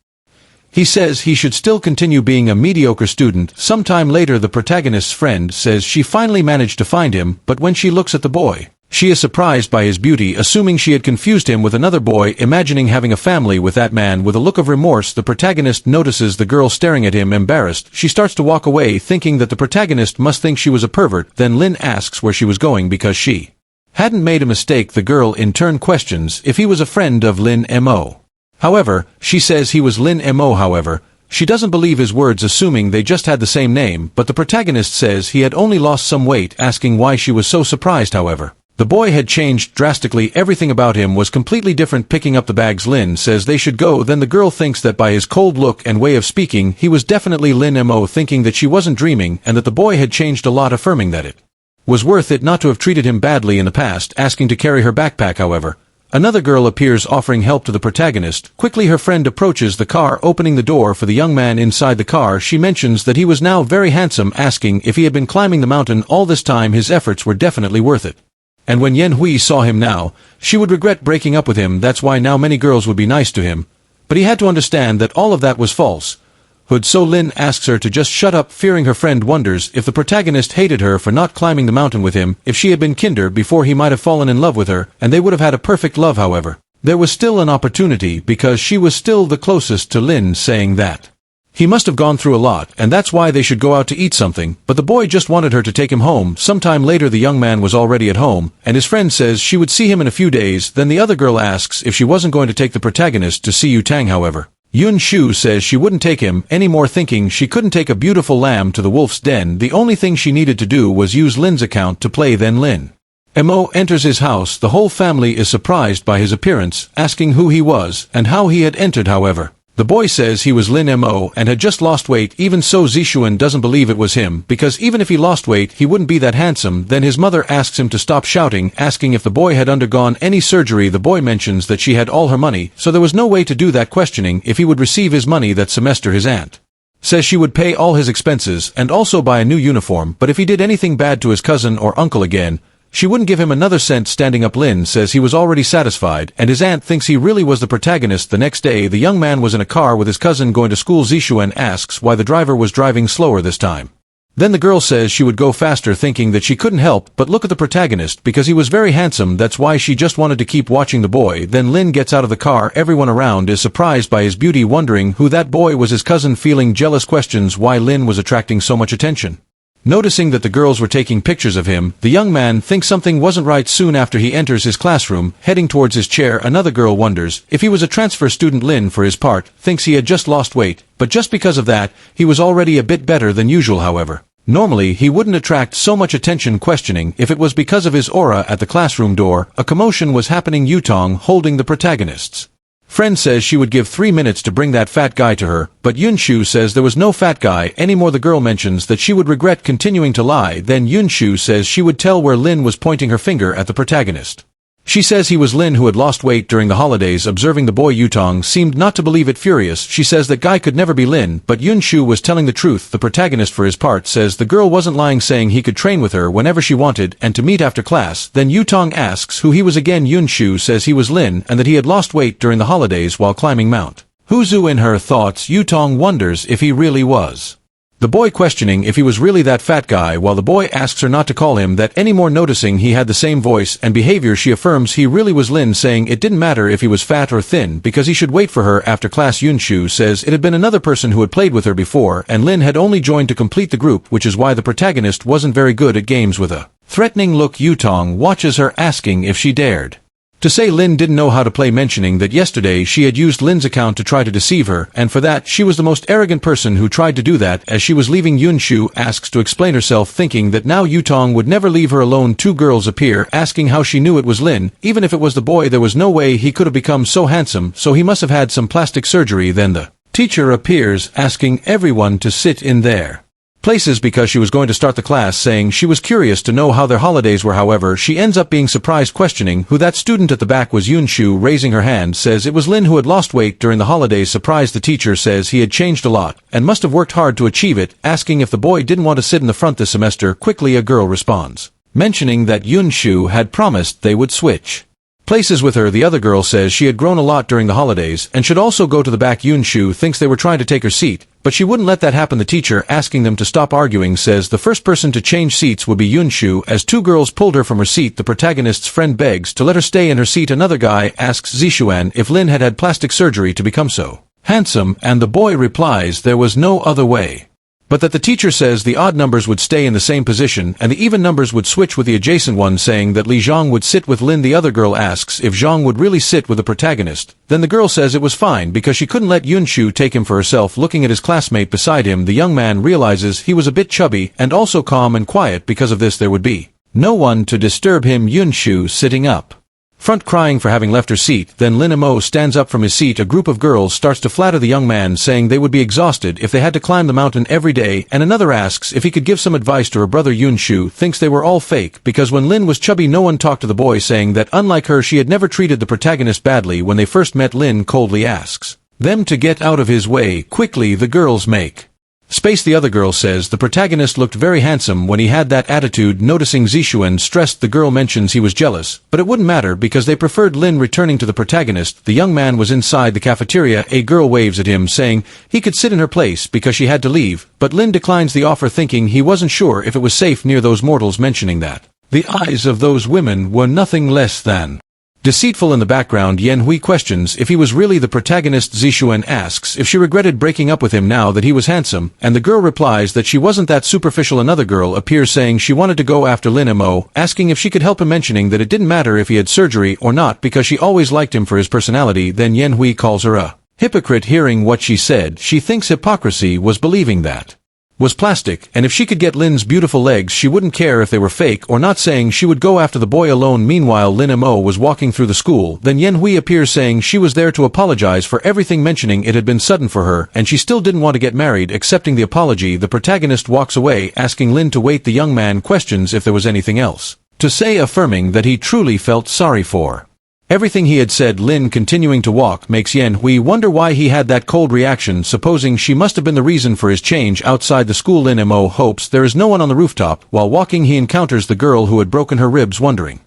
He says he should still continue being a mediocre student. Sometime later the protagonist's friend says she finally managed to find him, but when she looks at the boy, she is surprised by his beauty, assuming she had confused him with another boy, imagining having a family with that man. With a look of remorse, the protagonist notices the girl staring at him. Embarrassed, she starts to walk away, thinking that the protagonist must think she was a pervert. Then Lin asks where she was going because she hadn't made a mistake. The girl in turn questions if he was a friend of Lin Mo. However, she says he was Lin Mo. However, she doesn't believe his words, assuming they just had the same name, but the protagonist says he had only lost some weight, asking why she was so surprised. However, the boy had changed drastically. Everything about him was completely different. Picking up the bags, Lin says they should go. Then the girl thinks that by his cold look and way of speaking, he was definitely Lin Mo, thinking that she wasn't dreaming and that the boy had changed a lot, affirming that it was worth it not to have treated him badly in the past, asking to carry her backpack. However, another girl appears, offering help to the protagonist. Quickly her friend approaches the car, opening the door for the young man inside the car. She mentions that he was now very handsome, asking if he had been climbing the mountain all this time. His efforts were definitely worth it. And when Yen Hui saw him now, she would regret breaking up with him. That's why now many girls would be nice to him. But he had to understand that all of that was false. So Lin asks her to just shut up, fearing her friend wonders if the protagonist hated her for not climbing the mountain with him. If she had been kinder before, he might have fallen in love with her, and they would have had a perfect love. However, there was still an opportunity because she was still the closest to Lin, saying that he must have gone through a lot, and that's why they should go out to eat something. But the boy just wanted her to take him home. Sometime later the young man was already at home, and his friend says she would see him in a few days. Then the other girl asks if she wasn't going to take the protagonist to see Yu Tang. However, Yun Shu says she wouldn't take him anymore, thinking she couldn't take a beautiful lamb to the wolf's den. The only thing she needed to do was use Lin's account to play. Then Lin Mo enters his house. The whole family is surprised by his appearance, asking who he was and how he had entered. However, the boy says he was Lin Mo and had just lost weight. Even so, Zixuan doesn't believe it was him, because even if he lost weight, he wouldn't be that handsome. Then his mother asks him to stop shouting, asking if the boy had undergone any surgery. The boy mentions that she had all her money, so there was no way to do that, questioning if he would receive his money that semester. His aunt says she would pay all his expenses and also buy a new uniform, but if he did anything bad to his cousin or uncle again, she wouldn't give him another cent. Standing up, Lin says he was already satisfied, and his aunt thinks he really was the protagonist. The next day, the young man was in a car with his cousin going to school. Zixuan asks why the driver was driving slower this time. Then the girl says she would go faster, thinking that she couldn't help but look at the protagonist because he was very handsome. That's why she just wanted to keep watching the boy. Then Lin gets out of the car. Everyone around is surprised by his beauty, wondering who that boy was. His cousin, feeling jealous, questions why Lin was attracting so much attention. Noticing that the girls were taking pictures of him, the young man thinks something wasn't right. Soon after, he enters his classroom, heading towards his chair. Another girl wonders if he was a transfer student. Lin, for his part, thinks he had just lost weight, but just because of that, he was already a bit better than usual. However, normally he wouldn't attract so much attention, questioning if it was because of his aura. At the classroom door, a commotion was happening. Yutong, holding the protagonist's friend, says she would give 3 minutes to bring that fat guy to her, but Yunshu says there was no fat guy anymore. The girl mentions that she would regret continuing to lie. Then Yunshu says she would tell where Lin was, pointing her finger at the protagonist. She says he was Lin who had lost weight during the holidays. Observing the boy, Yutong seemed not to believe it. Furious, she says that guy could never be Lin, but Yunshu was telling the truth. The protagonist for his part says the girl wasn't lying, saying he could train with her whenever she wanted and to meet after class. Then Yutong asks who he was again. Yunshu says he was Lin and that he had lost weight during the holidays while climbing Mount Huzu. In her thoughts, Yutong wonders if he really was the boy, questioning if he was really that fat guy, while the boy asks her not to call him that anymore. Noticing he had the same voice and behavior, she affirms he really was Lin, saying it didn't matter if he was fat or thin because he should wait for her after class. Yunshu says it had been another person who had played with her before and Lin had only joined to complete the group, which is why the protagonist wasn't very good at games. With a threatening look, Yutong watches her, asking if she dared to say Lin didn't know how to play, mentioning that yesterday she had used Lin's account to try to deceive her, and for that she was the most arrogant person who tried to do that. As she was leaving, Yunshu asks to explain herself, thinking that now Yutong would never leave her alone. Two girls appear, asking how she knew it was Lin. Even if it was the boy, there was no way he could have become so handsome, so he must have had some plastic surgery. Then the teacher appears, asking everyone to sit in their places because she was going to start the class, saying she was curious to know how their holidays were. However, she ends up being surprised, questioning who that student at the back was. Yunshu, raising her hand, says it was Lin who had lost weight during the holidays. Surprised, the teacher says he had changed a lot and must have worked hard to achieve it, asking if the boy didn't want to sit in the front this semester. Quickly, a girl responds, mentioning that Yunshu had promised they would switch places with her. The other girl says she had grown a lot during the holidays and should also go to the back. Yunshu thinks they were trying to take her seat, but she wouldn't let that happen. The teacher, asking them to stop arguing, says the first person to change seats would be Yunshu. As two girls pulled her from her seat, the protagonist's friend begs to let her stay in her seat. Another guy asks Zishuan if Lin had had plastic surgery to become so handsome, and the boy replies there was no other way, but that the teacher says the odd numbers would stay in the same position and the even numbers would switch with the adjacent one, saying that Li Zhang would sit with Lin. The other girl asks if Zhang would really sit with the protagonist. Then the girl says it was fine because she couldn't let Yunshu take him for herself. Looking at his classmate beside him, the young man realizes he was a bit chubby and also calm and quiet. Because of this, there would be no one to disturb him. Yunshu sitting up front, crying for having left her seat. Then Lin Mo stands up from his seat. A group of girls starts to flatter the young man, saying they would be exhausted if they had to climb the mountain every day, and another asks if he could give some advice to her brother. Yunshu thinks they were all fake because when Lin was chubby no one talked to the boy, saying that unlike her she had never treated the protagonist badly. When they first met, Lin coldly asks them to get out of his way. Quickly, the girls make space. The other girl says the protagonist looked very handsome when he had that attitude. Noticing Zishuan stressed, the girl mentions he was jealous, but it wouldn't matter because they preferred Lin returning to the protagonist. The young man was inside the cafeteria. A girl waves at him, saying he could sit in her place because she had to leave, but Lin declines the offer, thinking he wasn't sure if it was safe near those mortals, mentioning that the eyes of those women were nothing less than deceitful. In the background, Yen Hui questions if he was really the protagonist. Zishuan asks if she regretted breaking up with him now that he was handsome, and the girl replies that she wasn't that superficial. Another girl appears, saying she wanted to go after Lin Mo, asking if she could help him, mentioning that it didn't matter if he had surgery or not because she always liked him for his personality. Then Yen Hui calls her a hypocrite. Hearing what she said, she thinks hypocrisy was believing that was plastic, and if she could get Lin's beautiful legs she wouldn't care if they were fake or not, saying she would go after the boy alone. Meanwhile, Lin Mo was walking through the school. Then Yen Hui appears, saying she was there to apologize for everything, mentioning it had been sudden for her and she still didn't want to get married. Accepting the apology, the protagonist walks away, asking Lin to wait. The young man questions if there was anything else to say, affirming that he truly felt sorry for everything he had said. Lin continuing to walk makes Yen Hui wonder why he had that cold reaction, supposing she must have been the reason for his change. Outside the school, Lin Mo hopes there is no one on the rooftop. While walking, he encounters the girl who had broken her ribs, wondering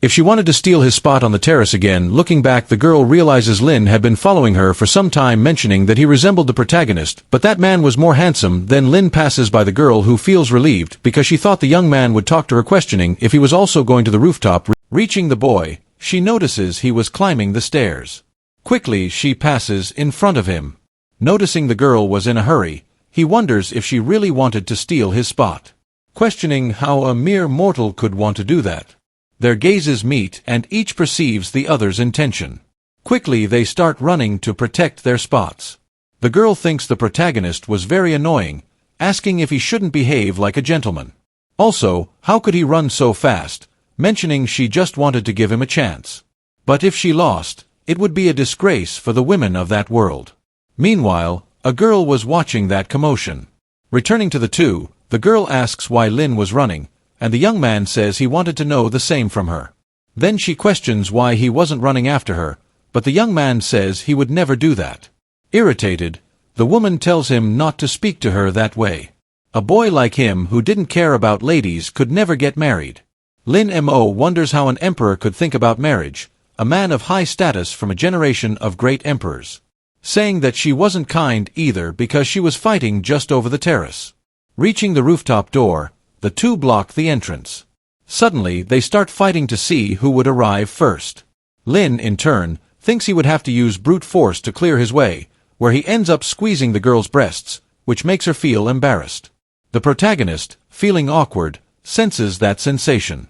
if she wanted to steal his spot on the terrace again. Looking back, the girl realizes Lin had been following her for some time, mentioning that he resembled the protagonist, but that man was more handsome. Then Lin passes by the girl, who feels relieved because she thought the young man would talk to her, questioning if he was also going to the rooftop. Reaching the boy, she notices he was climbing the stairs. Quickly, she passes in front of him. Noticing the girl was in a hurry, he wonders if she really wanted to steal his spot, questioning how a mere mortal could want to do that. Their gazes meet and each perceives the other's intention. Quickly, they start running to protect their spots. The girl thinks the protagonist was very annoying, asking if he shouldn't behave like a gentleman. Also, how could he run so fast? Mentioning she just wanted to give him a chance. But if she lost, it would be a disgrace for the women of that world. Meanwhile, a girl was watching that commotion. Returning to the two, the girl asks why Lin was running, and the young man says he wanted to know the same from her. Then she questions why he wasn't running after her, but the young man says he would never do that. Irritated, the woman tells him not to speak to her that way. A boy like him who didn't care about ladies could never get married. Lin Mo wonders how an emperor could think about marriage, a man of high status from a generation of great emperors. Saying that she wasn't kind either because she was fighting just over the terrace. Reaching the rooftop door, the two block the entrance. Suddenly, they start fighting to see who would arrive first. Lin, in turn, thinks he would have to use brute force to clear his way, where he ends up squeezing the girl's breasts, which makes her feel embarrassed. The protagonist, feeling awkward, senses that sensation.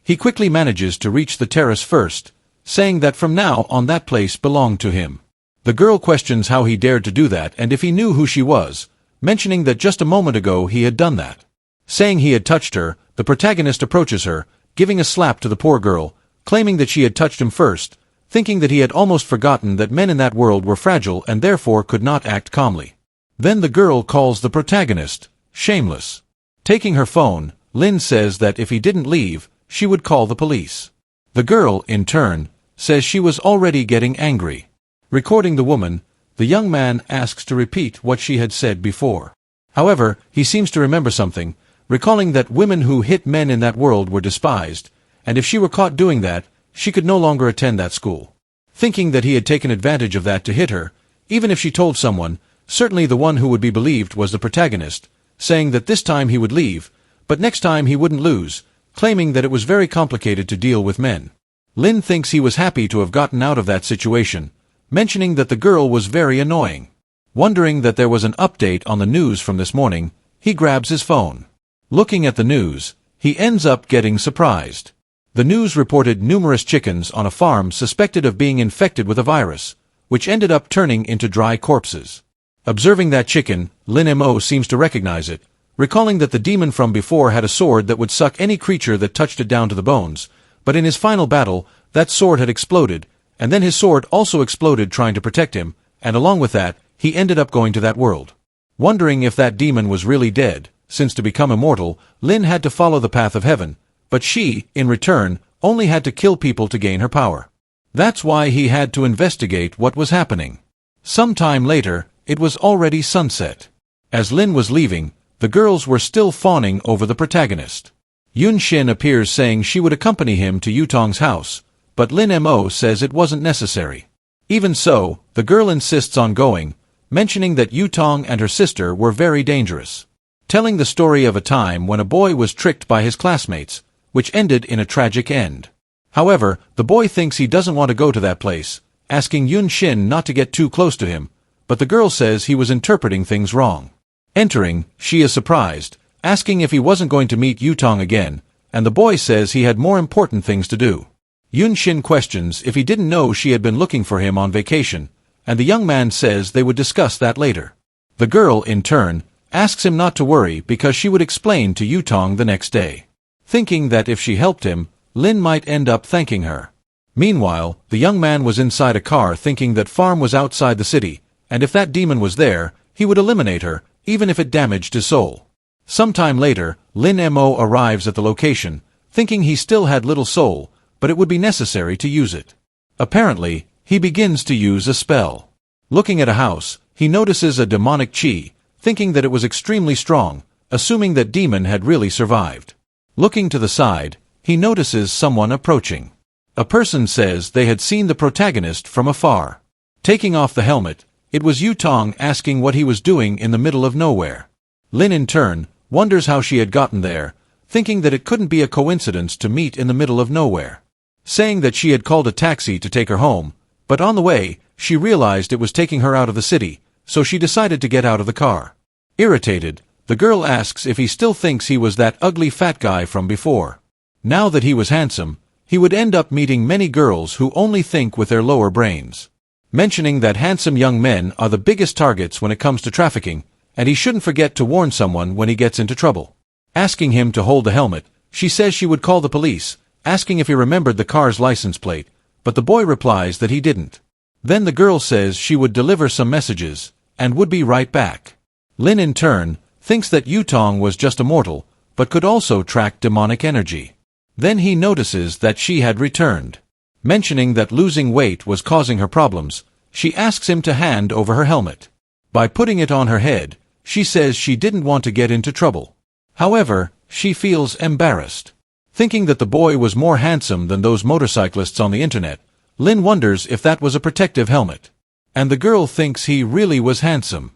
He quickly manages to reach the terrace first, saying that from now on that place belonged to him. The girl questions how he dared to do that and if he knew who she was, mentioning that just a moment ago he had done that. Saying he had touched her, the protagonist approaches her, giving a slap to the poor girl, claiming that she had touched him first, thinking that he had almost forgotten that men in that world were fragile and therefore could not act calmly. Then the girl calls the protagonist shameless. Taking her phone, Lin says that if he didn't leave, she would call the police. The girl, in turn, says she was already getting angry. Recording the woman, the young man asks to repeat what she had said before. However, he seems to remember something, recalling that women who hit men in that world were despised, and if she were caught doing that, she could no longer attend that school. Thinking that he had taken advantage of that to hit her, even if she told someone, certainly the one who would be believed was the protagonist, saying that this time he would leave, but next time he wouldn't lose, claiming that it was very complicated to deal with men. Lin thinks he was happy to have gotten out of that situation, mentioning that the girl was very annoying. Wondering that there was an update on the news from this morning, he grabs his phone. Looking at the news, he ends up getting surprised. The news reported numerous chickens on a farm suspected of being infected with a virus, which ended up turning into dry corpses. Observing that chicken, Lin Mo seems to recognize it, recalling that the demon from before had a sword that would suck any creature that touched it down to the bones, but in his final battle, that sword had exploded, and then his sword also exploded trying to protect him, and along with that, he ended up going to that world. Wondering if that demon was really dead, since to become immortal, Lin had to follow the path of heaven, but she, in return, only had to kill people to gain her power. That's why he had to investigate what was happening. Some time later, it was already sunset. As Lin was leaving, the girls were still fawning over the protagonist. Yun Xin appears saying she would accompany him to Yutong's house, but Lin Mo says it wasn't necessary. Even so, the girl insists on going, mentioning that Yutong and her sister were very dangerous. Telling the story of a time when a boy was tricked by his classmates, which ended in a tragic end. However, the boy thinks he doesn't want to go to that place, asking Yun Xin not to get too close to him, but the girl says he was interpreting things wrong. Entering, she is surprised, asking if he wasn't going to meet Yutong again, and the boy says he had more important things to do. Yun Xin questions if he didn't know she had been looking for him on vacation, and the young man says they would discuss that later. The girl, in turn, asks him not to worry because she would explain to Yutong the next day. Thinking that if she helped him, Lin might end up thanking her. Meanwhile, the young man was inside a car thinking that farm was outside the city, and if that demon was there, he would eliminate her, even if it damaged his soul. Sometime later, Lin Mo arrives at the location, thinking he still had little soul, but it would be necessary to use it. Apparently, he begins to use a spell. Looking at a house, he notices a demonic chi, thinking that it was extremely strong, assuming that demon had really survived. Looking to the side, he notices someone approaching. A person says they had seen the protagonist from afar. Taking off the helmet, it was Yutong asking what he was doing in the middle of nowhere. Lin in turn, wonders how she had gotten there, thinking that it couldn't be a coincidence to meet in the middle of nowhere. Saying that she had called a taxi to take her home, but on the way, she realized it was taking her out of the city, so she decided to get out of the car. Irritated, the girl asks if he still thinks he was that ugly fat guy from before. Now that he was handsome, he would end up meeting many girls who only think with their lower brains. Mentioning that handsome young men are the biggest targets when it comes to trafficking, and he shouldn't forget to warn someone when he gets into trouble. Asking him to hold the helmet, she says she would call the police, asking if he remembered the car's license plate, but the boy replies that he didn't. Then the girl says she would deliver some messages, and would be right back. Lin in turn, thinks that Yutong was just a mortal, but could also track demonic energy. Then he notices that she had returned. Mentioning that losing weight was causing her problems, she asks him to hand over her helmet. By putting it on her head, she says she didn't want to get into trouble. However, she feels embarrassed. Thinking that the boy was more handsome than those motorcyclists on the internet, Lin wonders if that was a protective helmet. And the girl thinks he really was handsome.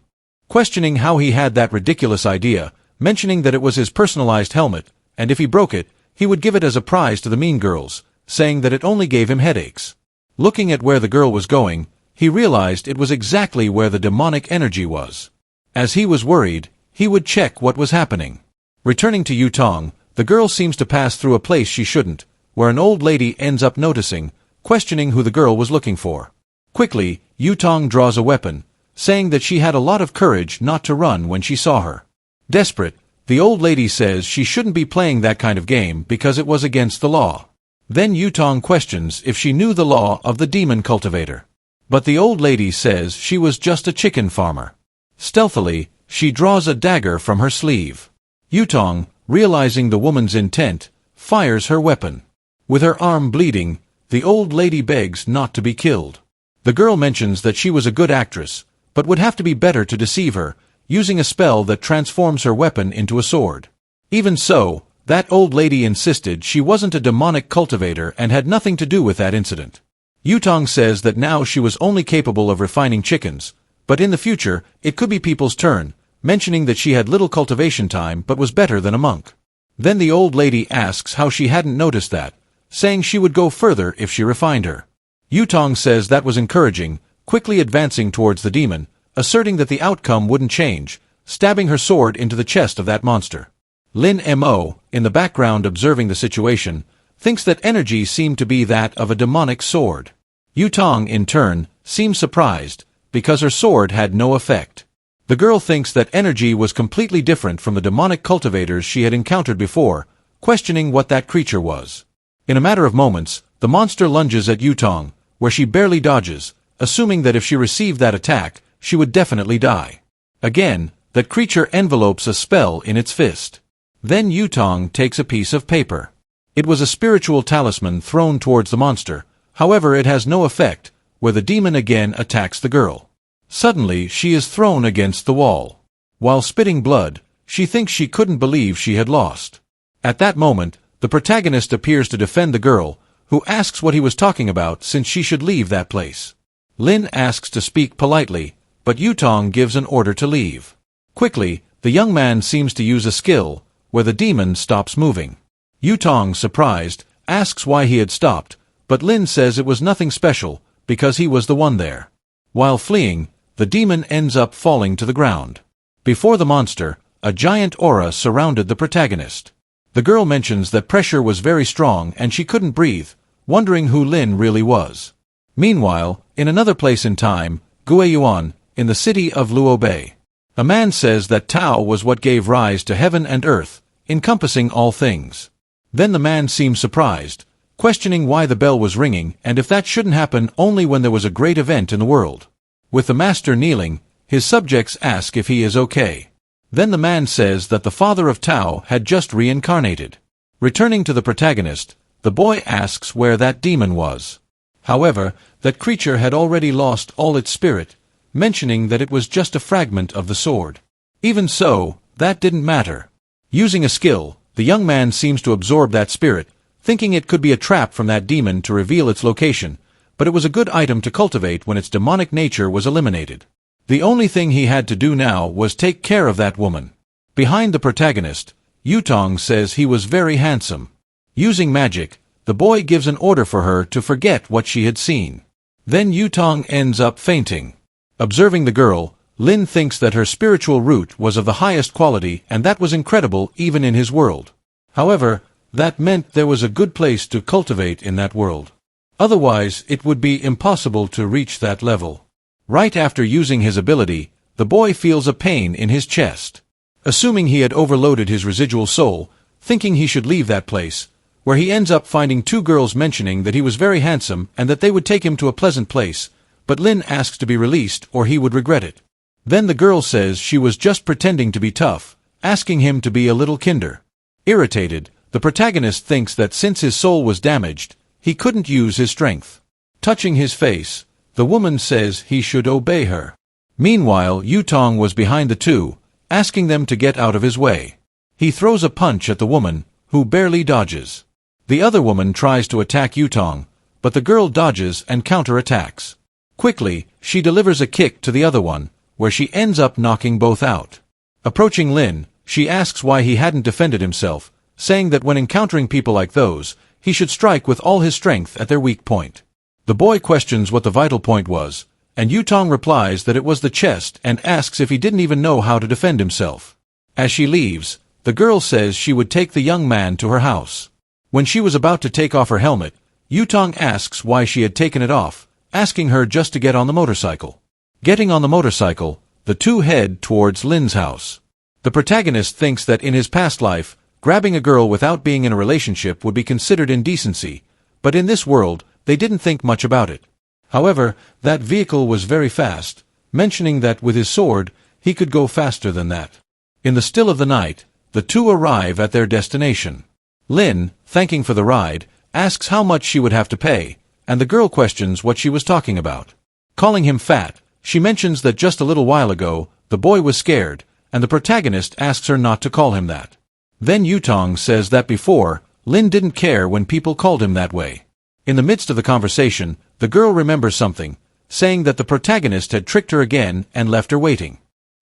Questioning how he had that ridiculous idea, mentioning that it was his personalized helmet, and if he broke it, he would give it as a prize to the mean girls, saying that it only gave him headaches. Looking at where the girl was going, he realized it was exactly where the demonic energy was. As he was worried, he would check what was happening. Returning to Yutong, the girl seems to pass through a place she shouldn't, where an old lady ends up noticing, questioning who the girl was looking for. Quickly, Yutong draws a weapon, saying that she had a lot of courage not to run when she saw her. Desperate, the old lady says she shouldn't be playing that kind of game because it was against the law. Then Yutong questions if she knew the law of the demon cultivator. But the old lady says she was just a chicken farmer. Stealthily, she draws a dagger from her sleeve. Yutong, realizing the woman's intent, fires her weapon. With her arm bleeding, the old lady begs not to be killed. The girl mentions that she was a good actress, but would have to be better to deceive her, using a spell that transforms her weapon into a sword. Even so, that old lady insisted she wasn't a demonic cultivator and had nothing to do with that incident. Yutong says that now she was only capable of refining chickens, but in the future, it could be people's turn, mentioning that she had little cultivation time but was better than a monk. Then the old lady asks how she hadn't noticed that, saying she would go further if she refined her. Yutong says that was encouraging, quickly advancing towards the demon, asserting that the outcome wouldn't change, stabbing her sword into the chest of that monster. Lin Mo, in the background observing the situation, thinks that energy seemed to be that of a demonic sword. Yutong, in turn, seems surprised, because her sword had no effect. The girl thinks that energy was completely different from the demonic cultivators she had encountered before, questioning what that creature was. In a matter of moments, the monster lunges at Yutong, where she barely dodges, assuming that if she received that attack, she would definitely die. Again, that creature envelopes a spell in its fist. Then Yutong takes a piece of paper. It was a spiritual talisman thrown towards the monster, however it has no effect, where the demon again attacks the girl. Suddenly she is thrown against the wall. While spitting blood, she thinks she couldn't believe she had lost. At that moment, the protagonist appears to defend the girl, who asks what he was talking about since she should leave that place. Lin asks to speak politely, but Yutong gives an order to leave. Quickly, the young man seems to use a skill, where the demon stops moving. Yutong, surprised, asks why he had stopped, but Lin says it was nothing special, because he was the one there. While fleeing, the demon ends up falling to the ground. Before the monster, a giant aura surrounded the protagonist. The girl mentions that pressure was very strong and she couldn't breathe, wondering who Lin really was. Meanwhile, in another place in time, Guiyuan, in the city of Luobei, a man says that Tao was what gave rise to heaven and earth, encompassing all things. Then the man seems surprised, questioning why the bell was ringing and if that shouldn't happen only when there was a great event in the world. With the master kneeling, his subjects ask if he is okay. Then the man says that the father of Tao had just reincarnated. Returning to the protagonist, the boy asks where that demon was. However, that creature had already lost all its spirit, mentioning that it was just a fragment of the sword. Even so, that didn't matter. Using a skill, the young man seems to absorb that spirit, thinking it could be a trap from that demon to reveal its location, but it was a good item to cultivate when its demonic nature was eliminated. The only thing he had to do now was take care of that woman. Behind the protagonist, Yutong says he was very handsome. Using magic, the boy gives an order for her to forget what she had seen. Then Yutong ends up fainting. Observing the girl, Lin thinks that her spiritual root was of the highest quality and that was incredible even in his world. However, that meant there was a good place to cultivate in that world. Otherwise, it would be impossible to reach that level. Right after using his ability, the boy feels a pain in his chest. Assuming he had overloaded his residual soul, thinking he should leave that place, where he ends up finding two girls mentioning that he was very handsome and that they would take him to a pleasant place, but Lin asks to be released or he would regret it. Then the girl says she was just pretending to be tough, asking him to be a little kinder. Irritated, The protagonist thinks that since his soul was damaged, he couldn't use his strength. Touching his face, the woman says he should obey her. Meanwhile, Yutong was behind the two, asking them to get out of his way. He throws a punch at the woman, who barely dodges. The other woman tries to attack Yutong, but the girl dodges and counterattacks. Quickly, she delivers a kick to the other one, where she ends up knocking both out. Approaching Lin, she asks why he hadn't defended himself, saying that when encountering people like those, he should strike with all his strength at their weak point. The boy questions what the vital point was, and Yutong replies that it was the chest and asks if he didn't even know how to defend himself. As she leaves, the girl says she would take the young man to her house. When she was about to take off her helmet, Yutong asks why she had taken it off, asking her just to get on the motorcycle. Getting on the motorcycle, the two head towards Lin's house. The protagonist thinks that in his past life, grabbing a girl without being in a relationship would be considered indecency, but in this world, they didn't think much about it. However, that vehicle was very fast, mentioning that with his sword, he could go faster than that. In the still of the night, the two arrive at their destination. Lin, thanking for the ride, asks how much she would have to pay, and the girl questions what she was talking about. Calling him fat, she mentions that just a little while ago, the boy was scared, and the protagonist asks her not to call him that. Then Yutong says that before, Lin didn't care when people called him that way. In the midst of the conversation, the girl remembers something, saying that the protagonist had tricked her again and left her waiting.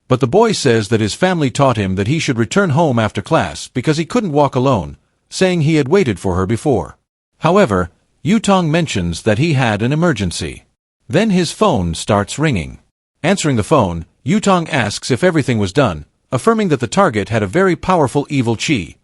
But the boy says that his family taught him that he should return home after class because he couldn't walk alone, saying he had waited for her before. However, Yutong mentions that he had an emergency. Then his phone starts ringing. Answering the phone, Yutong asks if everything was done, affirming that the target had a very powerful evil chi.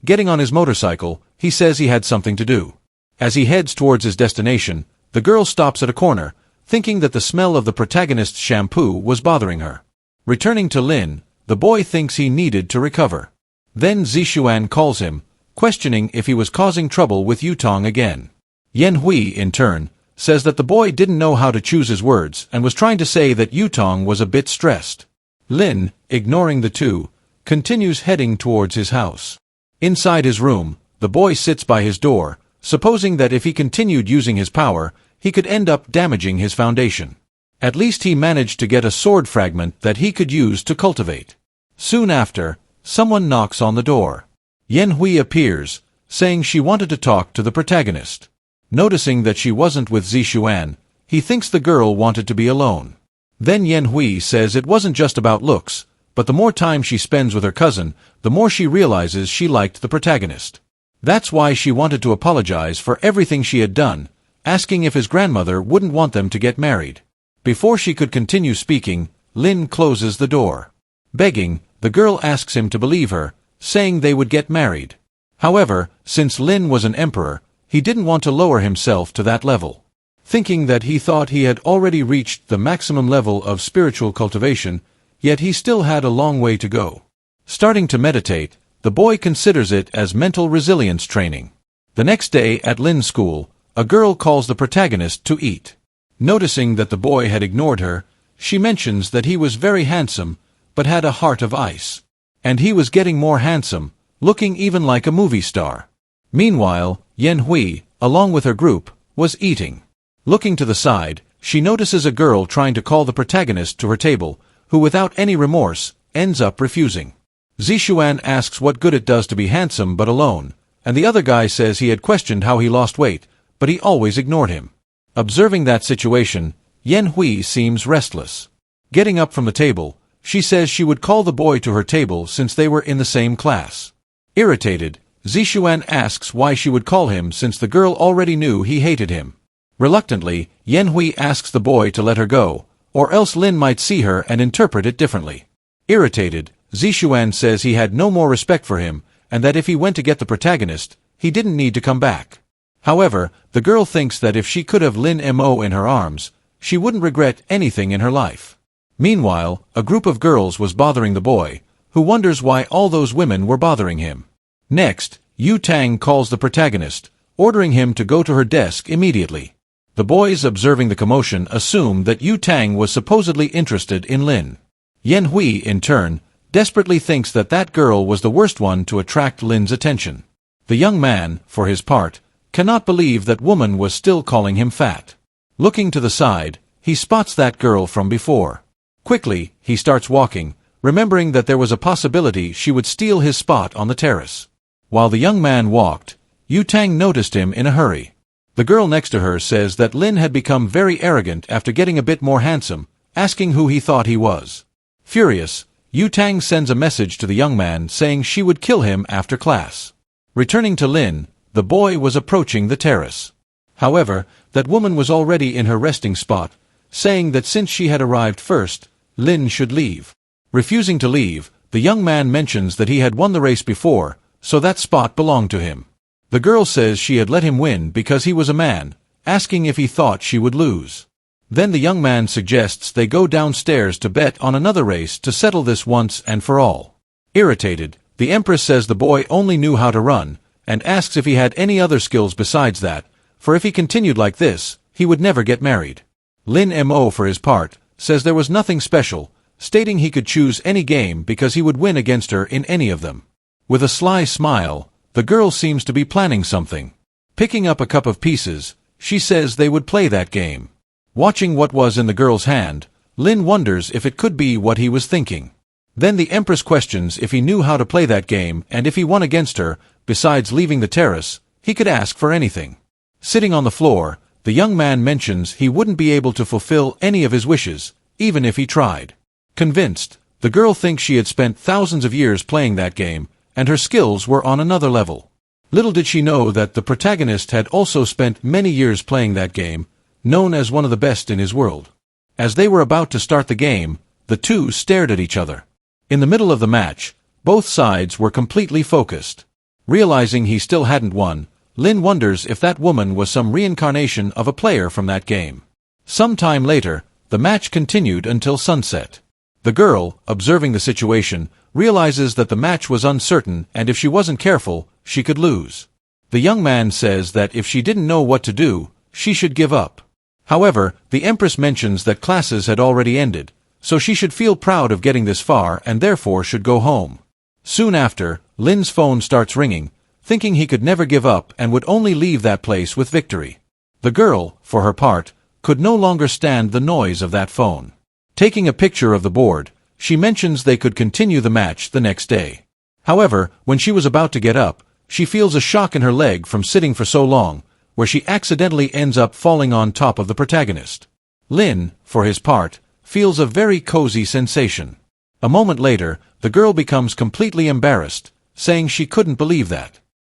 Getting on his motorcycle, he says he had something to do. As he heads towards his destination, the girl stops at a corner, thinking that the smell of the protagonist's shampoo was bothering her. Returning to Lin, the boy thinks he needed to recover. Then Zishuan calls him, questioning if he was causing trouble with Yutong again. Yen Hui, in turn, says that the boy didn't know how to choose his words and was trying to say that Yutong was a bit stressed. Lin, ignoring the two, continues heading towards his house. Inside his room, the boy sits by his door, supposing that if he continued using his power, he could end up damaging his foundation. At least he managed to get a sword fragment that he could use to cultivate. Soon after, someone knocks on the door. Yen Hui appears, saying she wanted to talk to the protagonist. Noticing that she wasn't with Zishuan, he thinks the girl wanted to be alone. Then Yen Hui says it wasn't just about looks, but the more time she spends with her cousin, the more she realizes she liked the protagonist. That's why she wanted to apologize for everything she had done, asking if his grandmother wouldn't want them to get married. Before she could continue speaking, Lin closes the door. Begging, the girl asks him to believe her, saying they would get married. However, since Lin was an emperor, he didn't want to lower himself to that level. Thinking that he thought he had already reached the maximum level of spiritual cultivation, yet he still had a long way to go. Starting to meditate, the boy considers it as mental resilience training. The next day at Lin's school, a girl calls the protagonist to eat. Noticing that the boy had ignored her, she mentions that he was very handsome, but had a heart of ice. And he was getting more handsome, looking even like a movie star. Meanwhile, Yen Hui, along with her group, was eating. Looking to the side, she notices a girl trying to call the protagonist to her table, who without any remorse, ends up refusing. Zishuan asks what good it does to be handsome but alone, and the other guy says he had questioned how he lost weight, but he always ignored him. Observing that situation, Yen Hui seems restless. Getting up from the table, she says she would call the boy to her table since they were in the same class. Irritated, Zishuan asks why she would call him since the girl already knew he hated him. Reluctantly, Yen Hui asks the boy to let her go, or else Lin might see her and interpret it differently. Irritated, Zishuan says he had no more respect for him, and that if he went to get the protagonist, he didn't need to come back. However, the girl thinks that if she could have Lin Mo in her arms, she wouldn't regret anything in her life. Meanwhile, a group of girls was bothering the boy, who wonders why all those women were bothering him. Next, Yu Tang calls the protagonist, ordering him to go to her desk immediately. The boys observing the commotion assume that Yu Tang was supposedly interested in Lin. Yen Hui, in turn, desperately thinks that that girl was the worst one to attract Lin's attention. The young man, for his part, cannot believe that woman was still calling him fat. Looking to the side, he spots that girl from before. Quickly, he starts walking, remembering that there was a possibility she would steal his spot on the terrace. While the young man walked, Yu-Tang noticed him in a hurry. The girl next to her says that Lin had become very arrogant after getting a bit more handsome, asking who he thought he was. Furious, Yu-Tang sends a message to the young man saying she would kill him after class. Returning to Lin, the boy was approaching the terrace. However, that woman was already in her resting spot, saying that since she had arrived first, Lin should leave. Refusing to leave, the young man mentions that he had won the race before, so that spot belonged to him. The girl says she had let him win because he was a man, asking if he thought she would lose. Then the young man suggests they go downstairs to bet on another race to settle this once and for all. Irritated, the Empress says the boy only knew how to run, and asks if he had any other skills besides that, for if he continued like this, he would never get married. Lin Mo, for his part, says there was nothing special, stating he could choose any game because he would win against her in any of them. With a sly smile, the girl seems to be planning something. Picking up a cup of pieces, she says they would play that game. Watching what was in the girl's hand, Lin wonders if it could be what he was thinking. Then the Empress questions if he knew how to play that game and if he won against her, besides leaving the terrace, he could ask for anything. Sitting on the floor, the young man mentions he wouldn't be able to fulfill any of his wishes, even if he tried. Convinced, the girl thinks she had spent thousands of years playing that game, and her skills were on another level. Little did she know that the protagonist had also spent many years playing that game, known as one of the best in his world. As they were about to start the game, the two stared at each other. In the middle of the match, both sides were completely focused. Realizing he still hadn't won, Lin wonders if that woman was some reincarnation of a player from that game. Some time later, the match continued until sunset. The girl, observing the situation, realizes that the match was uncertain and if she wasn't careful, she could lose. The young man says that if she didn't know what to do, she should give up. However, the Empress mentions that classes had already ended, so she should feel proud of getting this far and therefore should go home. Soon after, Lin's phone starts ringing, thinking he could never give up and would only leave that place with victory. The girl, for her part, could no longer stand the noise of that phone. Taking a picture of the board, she mentions they could continue the match the next day. However, when she was about to get up, she feels a shock in her leg from sitting for so long, where she accidentally ends up falling on top of the protagonist. Lin, for his part, feels a very cozy sensation. A moment later, the girl becomes completely embarrassed, saying she couldn't believe that.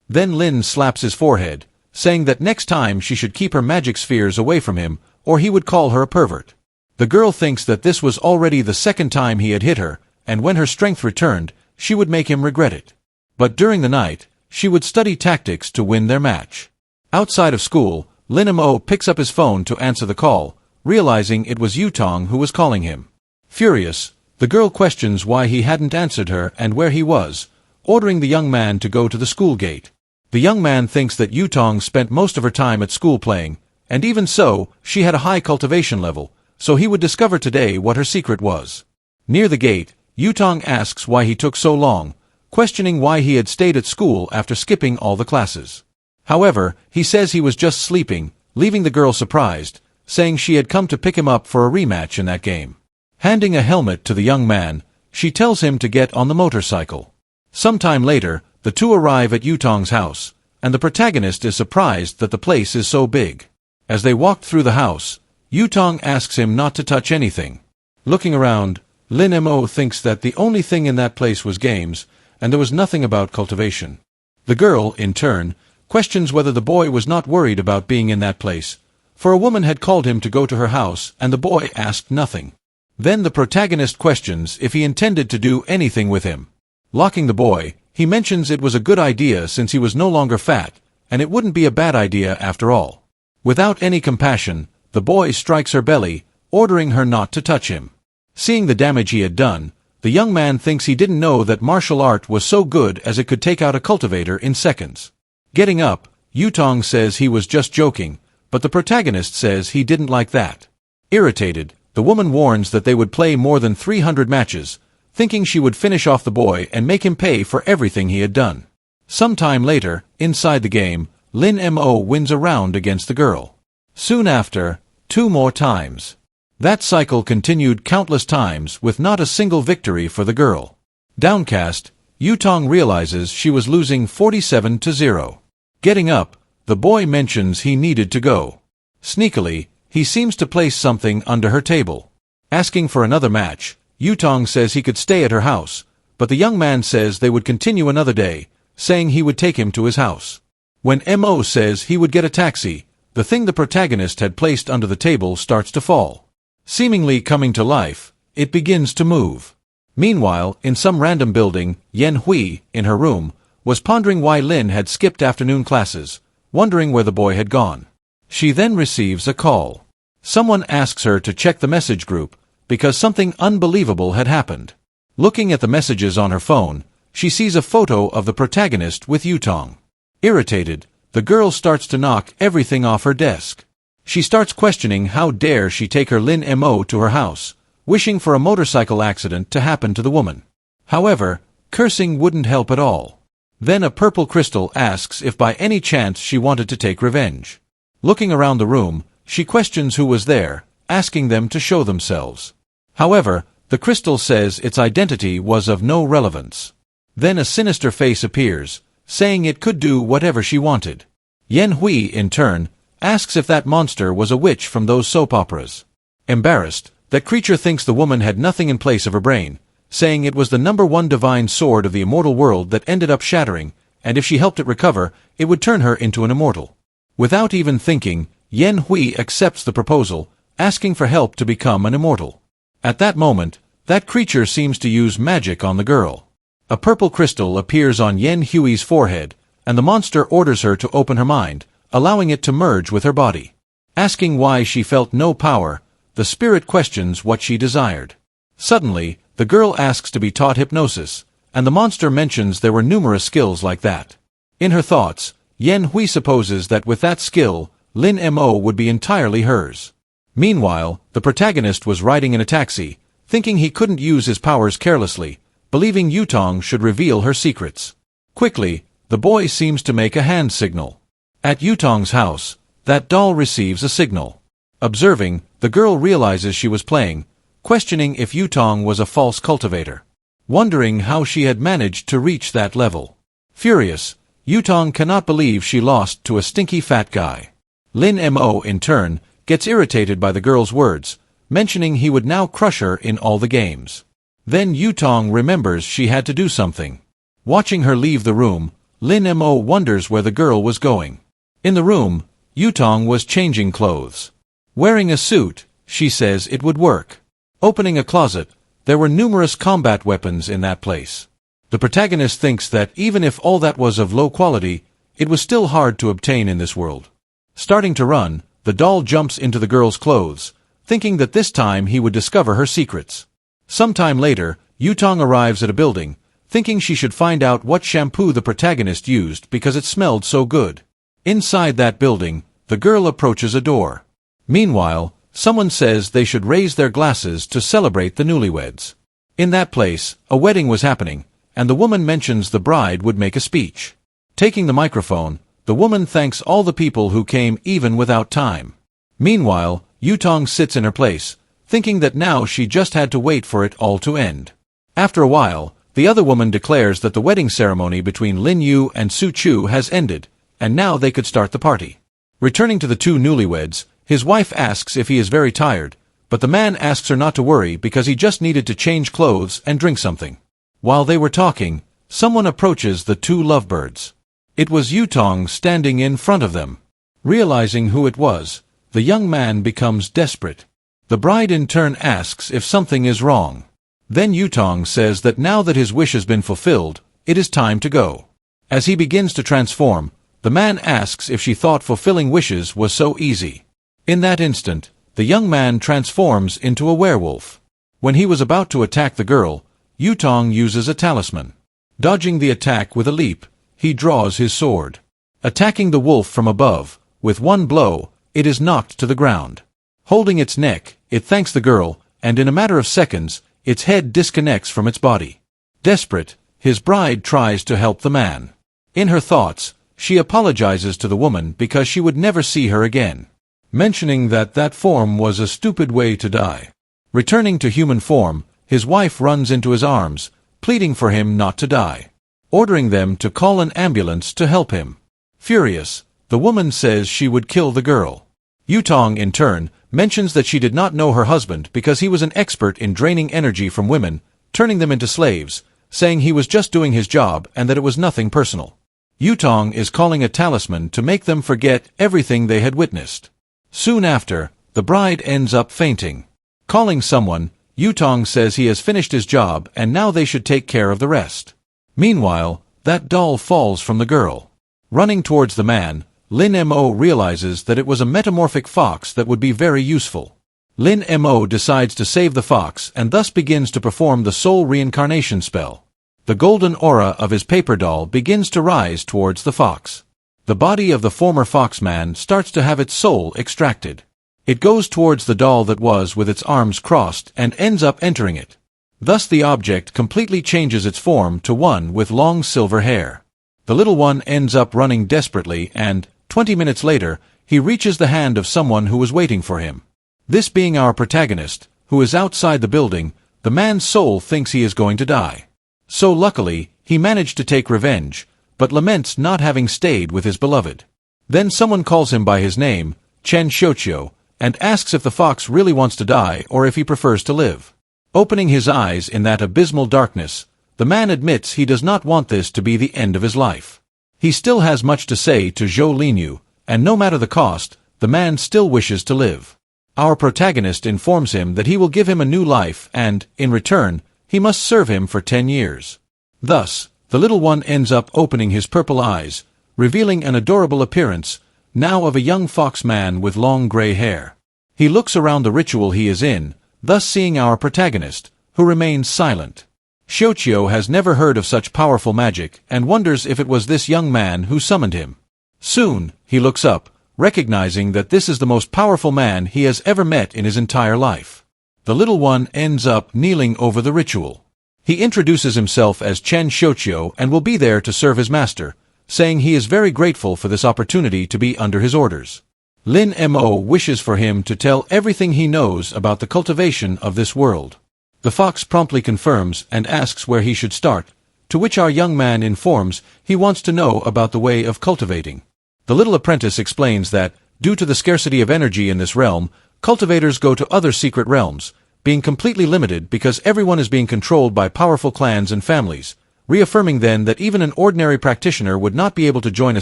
Then Lin slaps his forehead, saying that next time she should keep her magic spheres away from him, or he would call her a pervert. The girl thinks that this was already the second time he had hit her, and when her strength returned, she would make him regret it. But during the night, she would study tactics to win their match. Outside of school, Lin Mo picks up his phone to answer the call, realizing it was Yu-Tang who was calling him. Furious, the girl questions why he hadn't answered her and where he was, ordering the young man to go to the school gate. The young man thinks that Yu-Tang spent most of her time at school playing, and even so, she had a high cultivation level, so he would discover today what her secret was. Near the gate, Yu-Tang asks why he took so long, questioning why he had stayed at school after skipping all the classes. However, he says he was just sleeping, leaving the girl surprised, saying she had come to pick him up for a rematch in that game. Handing a helmet to the young man, she tells him to get on the motorcycle. Sometime later, the two arrive at Yu-Tang's house, and the protagonist is surprised that the place is so big. As they walk through the house, Yu-Tang asks him not to touch anything. Looking around, Lin Mo thinks that the only thing in that place was games, and there was nothing about cultivation. The girl, in turn, questions whether the boy was not worried about being in that place, for a woman had called him to go to her house and the boy asked nothing. Then the protagonist questions if he intended to do anything with him. Locking the boy, he mentions it was a good idea since he was no longer fat, and it wouldn't be a bad idea after all. Without any compassion, the boy strikes her belly, ordering her not to touch him. Seeing the damage he had done, the young man thinks he didn't know that martial art was so good as it could take out a cultivator in seconds. Getting up, Yu-Tang says he was just joking, but the protagonist says he didn't like that. Irritated, the woman warns that they would play more than 300 matches, thinking she would finish off the boy and make him pay for everything he had done. Some time later, inside the game, Lin Mo wins a round against the girl. Soon after, 2 more times. That cycle continued countless times with not a single victory for the girl. Downcast, Yutong realizes she was losing 47-0. Getting up, the boy mentions he needed to go. Sneakily, he seems to place something under her table. Asking for another match, Yutong says he could stay at her house, but the young man says they would continue another day, saying he would take him to his house. When Mo says he would get a taxi, the thing the protagonist had placed under the table starts to fall. Seemingly coming to life, it begins to move. Meanwhile, in some random building, Yen Hui, in her room, was pondering why Lin had skipped afternoon classes, wondering where the boy had gone. She then receives a call. Someone asks her to check the message group, because something unbelievable had happened. Looking at the messages on her phone, she sees a photo of the protagonist with Yutong. Irritated, the girl starts to knock everything off her desk. She starts questioning how dare she take her Lin Mo to her house, wishing for a motorcycle accident to happen to the woman. However, cursing wouldn't help at all. Then a purple crystal asks if by any chance she wanted to take revenge. Looking around the room, she questions who was there, asking them to show themselves. However, the crystal says its identity was of no relevance. Then a sinister face appears, saying it could do whatever she wanted. Yen Hui, in turn, asks if that monster was a witch from those soap operas. Embarrassed, that creature thinks the woman had nothing in place of her brain, saying it was the #1 divine sword of the immortal world that ended up shattering, and if she helped it recover, it would turn her into an immortal. Without even thinking, Yen Hui accepts the proposal, asking for help to become an immortal. At that moment, that creature seems to use magic on the girl. A purple crystal appears on Yen Hui's forehead, and the monster orders her to open her mind, allowing it to merge with her body. Asking why she felt no power, the spirit questions what she desired. Suddenly, the girl asks to be taught hypnosis, and the monster mentions there were numerous skills like that. In her thoughts, Yen Hui supposes that with that skill, Lin Mo would be entirely hers. Meanwhile, the protagonist was riding in a taxi, thinking he couldn't use his powers carelessly, believing Yutong should reveal her secrets. Quickly, the boy seems to make a hand signal. At Yutong's house, that doll receives a signal. Observing, the girl realizes she was playing, questioning if Yutong was a false cultivator. Wondering how she had managed to reach that level. Furious, Yutong cannot believe she lost to a stinky fat guy. Lin Mo, in turn, gets irritated by the girl's words, mentioning he would now crush her in all the games. Then Yutong remembers she had to do something. Watching her leave the room, Lin Mo wonders where the girl was going. In the room, Yutong was changing clothes. Wearing a suit, she says it would work. Opening a closet, there were numerous combat weapons in that place. The protagonist thinks that even if all that was of low quality, it was still hard to obtain in this world. Starting to run, the doll jumps into the girl's clothes, thinking that this time he would discover her secrets. Sometime later, Yutong arrives at a building, thinking she should find out what shampoo the protagonist used because it smelled so good. Inside that building, the girl approaches a door. Meanwhile, someone says they should raise their glasses to celebrate the newlyweds. In that place, a wedding was happening, and the woman mentions the bride would make a speech. Taking the microphone, the woman thanks all the people who came even without time. Meanwhile, Yutong sits in her place, thinking that now she just had to wait for it all to end. After a while, the other woman declares that the wedding ceremony between Lin Yu and Su Chu has ended, and now they could start the party. Returning to the 2 newlyweds, his wife asks if he is very tired, but the man asks her not to worry because he just needed to change clothes and drink something. While they were talking, someone approaches the 2 lovebirds. It was Yutong standing in front of them. Realizing who it was, the young man becomes desperate. The bride in turn asks if something is wrong. Then Yutong says that now that his wish has been fulfilled, it is time to go. As he begins to transform, the man asks if she thought fulfilling wishes was so easy. In that instant, the young man transforms into a werewolf. When he was about to attack the girl, Yutong uses a talisman. Dodging the attack with a leap, he draws his sword. Attacking the wolf from above, with one blow, it is knocked to the ground. Holding its neck, it thanks the girl, and in a matter of seconds, its head disconnects from its body. Desperate, his bride tries to help the man. In her thoughts, she apologizes to the woman because she would never see her again, mentioning that that form was a stupid way to die. Returning to human form, his wife runs into his arms, pleading for him not to die, ordering them to call an ambulance to help him. Furious, the woman says she would kill the girl. Yutong, in turn, mentions that she did not know her husband because he was an expert in draining energy from women, turning them into slaves, saying he was just doing his job and that it was nothing personal. Yutong is calling a talisman to make them forget everything they had witnessed. Soon after, the bride ends up fainting. Calling someone, Yutong says he has finished his job and now they should take care of the rest. Meanwhile, that doll falls from the girl. Running towards the man, Lin Mo realizes that it was a metamorphic fox that would be very useful. Lin Mo decides to save the fox and thus begins to perform the soul reincarnation spell. The golden aura of his paper doll begins to rise towards the fox. The body of the former foxman starts to have its soul extracted. It goes towards the doll that was with its arms crossed and ends up entering it. Thus the object completely changes its form to one with long silver hair. The little one ends up running desperately and, 20 minutes later, he reaches the hand of someone who was waiting for him. This being our protagonist, who is outside the building, the man's soul thinks he is going to die. So luckily, he managed to take revenge, but laments not having stayed with his beloved. Then someone calls him by his name, Chen Shochio, and asks if the fox really wants to die or if he prefers to live. Opening his eyes in that abysmal darkness, the man admits he does not want this to be the end of his life. He still has much to say to Zhou Linyu, and no matter the cost, the man still wishes to live. Our protagonist informs him that he will give him a new life and, in return, he must serve him for 10 years. Thus, the little one ends up opening his purple eyes, revealing an adorable appearance, now of a young fox man with long gray hair. He looks around the ritual he is in, thus seeing our protagonist, who remains silent. Shochio has never heard of such powerful magic and wonders if it was this young man who summoned him. Soon, he looks up, recognizing that this is the most powerful man he has ever met in his entire life. The little one ends up kneeling over the ritual. He introduces himself as Chen Shochio and will be there to serve his master, saying he is very grateful for this opportunity to be under his orders. Lin Mo wishes for him to tell everything he knows about the cultivation of this world. The fox promptly confirms and asks where he should start, to which our young man informs he wants to know about the way of cultivating. The little apprentice explains that, due to the scarcity of energy in this realm, cultivators go to other secret realms, being completely limited because everyone is being controlled by powerful clans and families, reaffirming then that even an ordinary practitioner would not be able to join a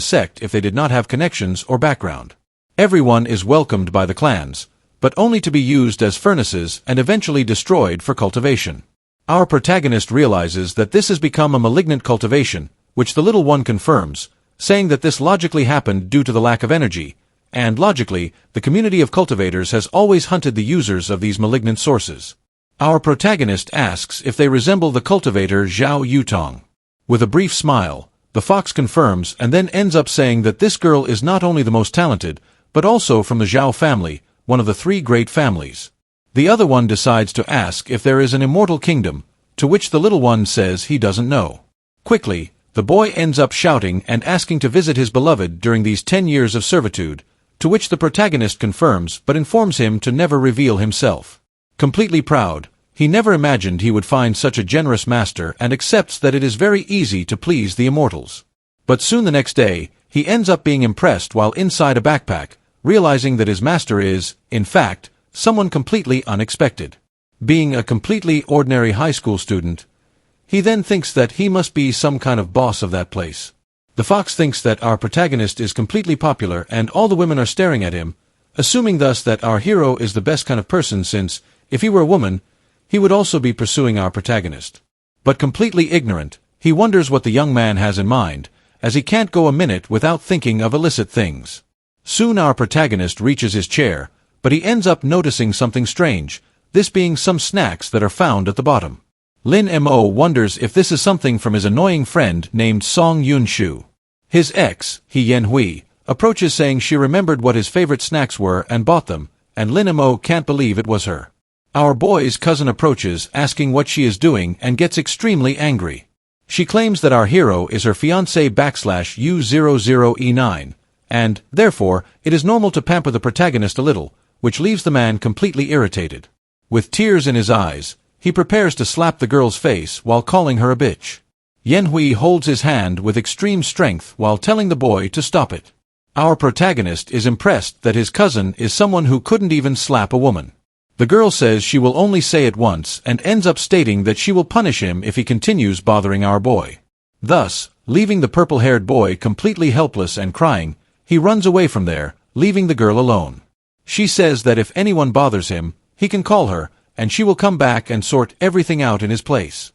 sect if they did not have connections or background. Everyone is welcomed by the clans, but only to be used as furnaces and eventually destroyed for cultivation. Our protagonist realizes that this has become a malignant cultivation, which the little one confirms, saying that this logically happened due to the lack of energy, and logically, the community of cultivators has always hunted the users of these malignant sources. Our protagonist asks if they resemble the cultivator Zhao Yutong. With a brief smile, the fox confirms and then ends up saying that this girl is not only the most talented, but also from the Zhao family, one of the 3 great families. The other one decides to ask if there is an immortal kingdom, to which the little one says he doesn't know. Quickly, the boy ends up shouting and asking to visit his beloved during these 10 years of servitude, to which the protagonist confirms but informs him to never reveal himself. Completely proud, he never imagined he would find such a generous master and accepts that it is very easy to please the immortals. But soon the next day, he ends up being impressed while inside a backpack, realizing that his master is, in fact, someone completely unexpected. Being a completely ordinary high school student, he then thinks that he must be some kind of boss of that place. The fox thinks that our protagonist is completely popular and all the women are staring at him, assuming thus that our hero is the best kind of person since, if he were a woman, he would also be pursuing our protagonist. But completely ignorant, he wonders what the young man has in mind, as he can't go a minute without thinking of illicit things. Soon our protagonist reaches his chair, but he ends up noticing something strange, this being some snacks that are found at the bottom. Lin Mo wonders if this is something from his annoying friend named Song Yun-shu. His ex, He Yen-hui, approaches saying she remembered what his favorite snacks were and bought them, and Lin Mo can't believe it was her. Our boy's cousin approaches asking what she is doing and gets extremely angry. She claims that our hero is her fiancé /U00E9, and, therefore, it is normal to pamper the protagonist a little, which leaves the man completely irritated. With tears in his eyes, he prepares to slap the girl's face while calling her a bitch. Yanhui holds his hand with extreme strength while telling the boy to stop it. Our protagonist is impressed that his cousin is someone who couldn't even slap a woman. The girl says she will only say it once and ends up stating that she will punish him if he continues bothering our boy. Thus, leaving the purple-haired boy completely helpless and crying, he runs away from there, leaving the girl alone. She says that if anyone bothers him, he can call her, and she will come back and sort everything out in his place.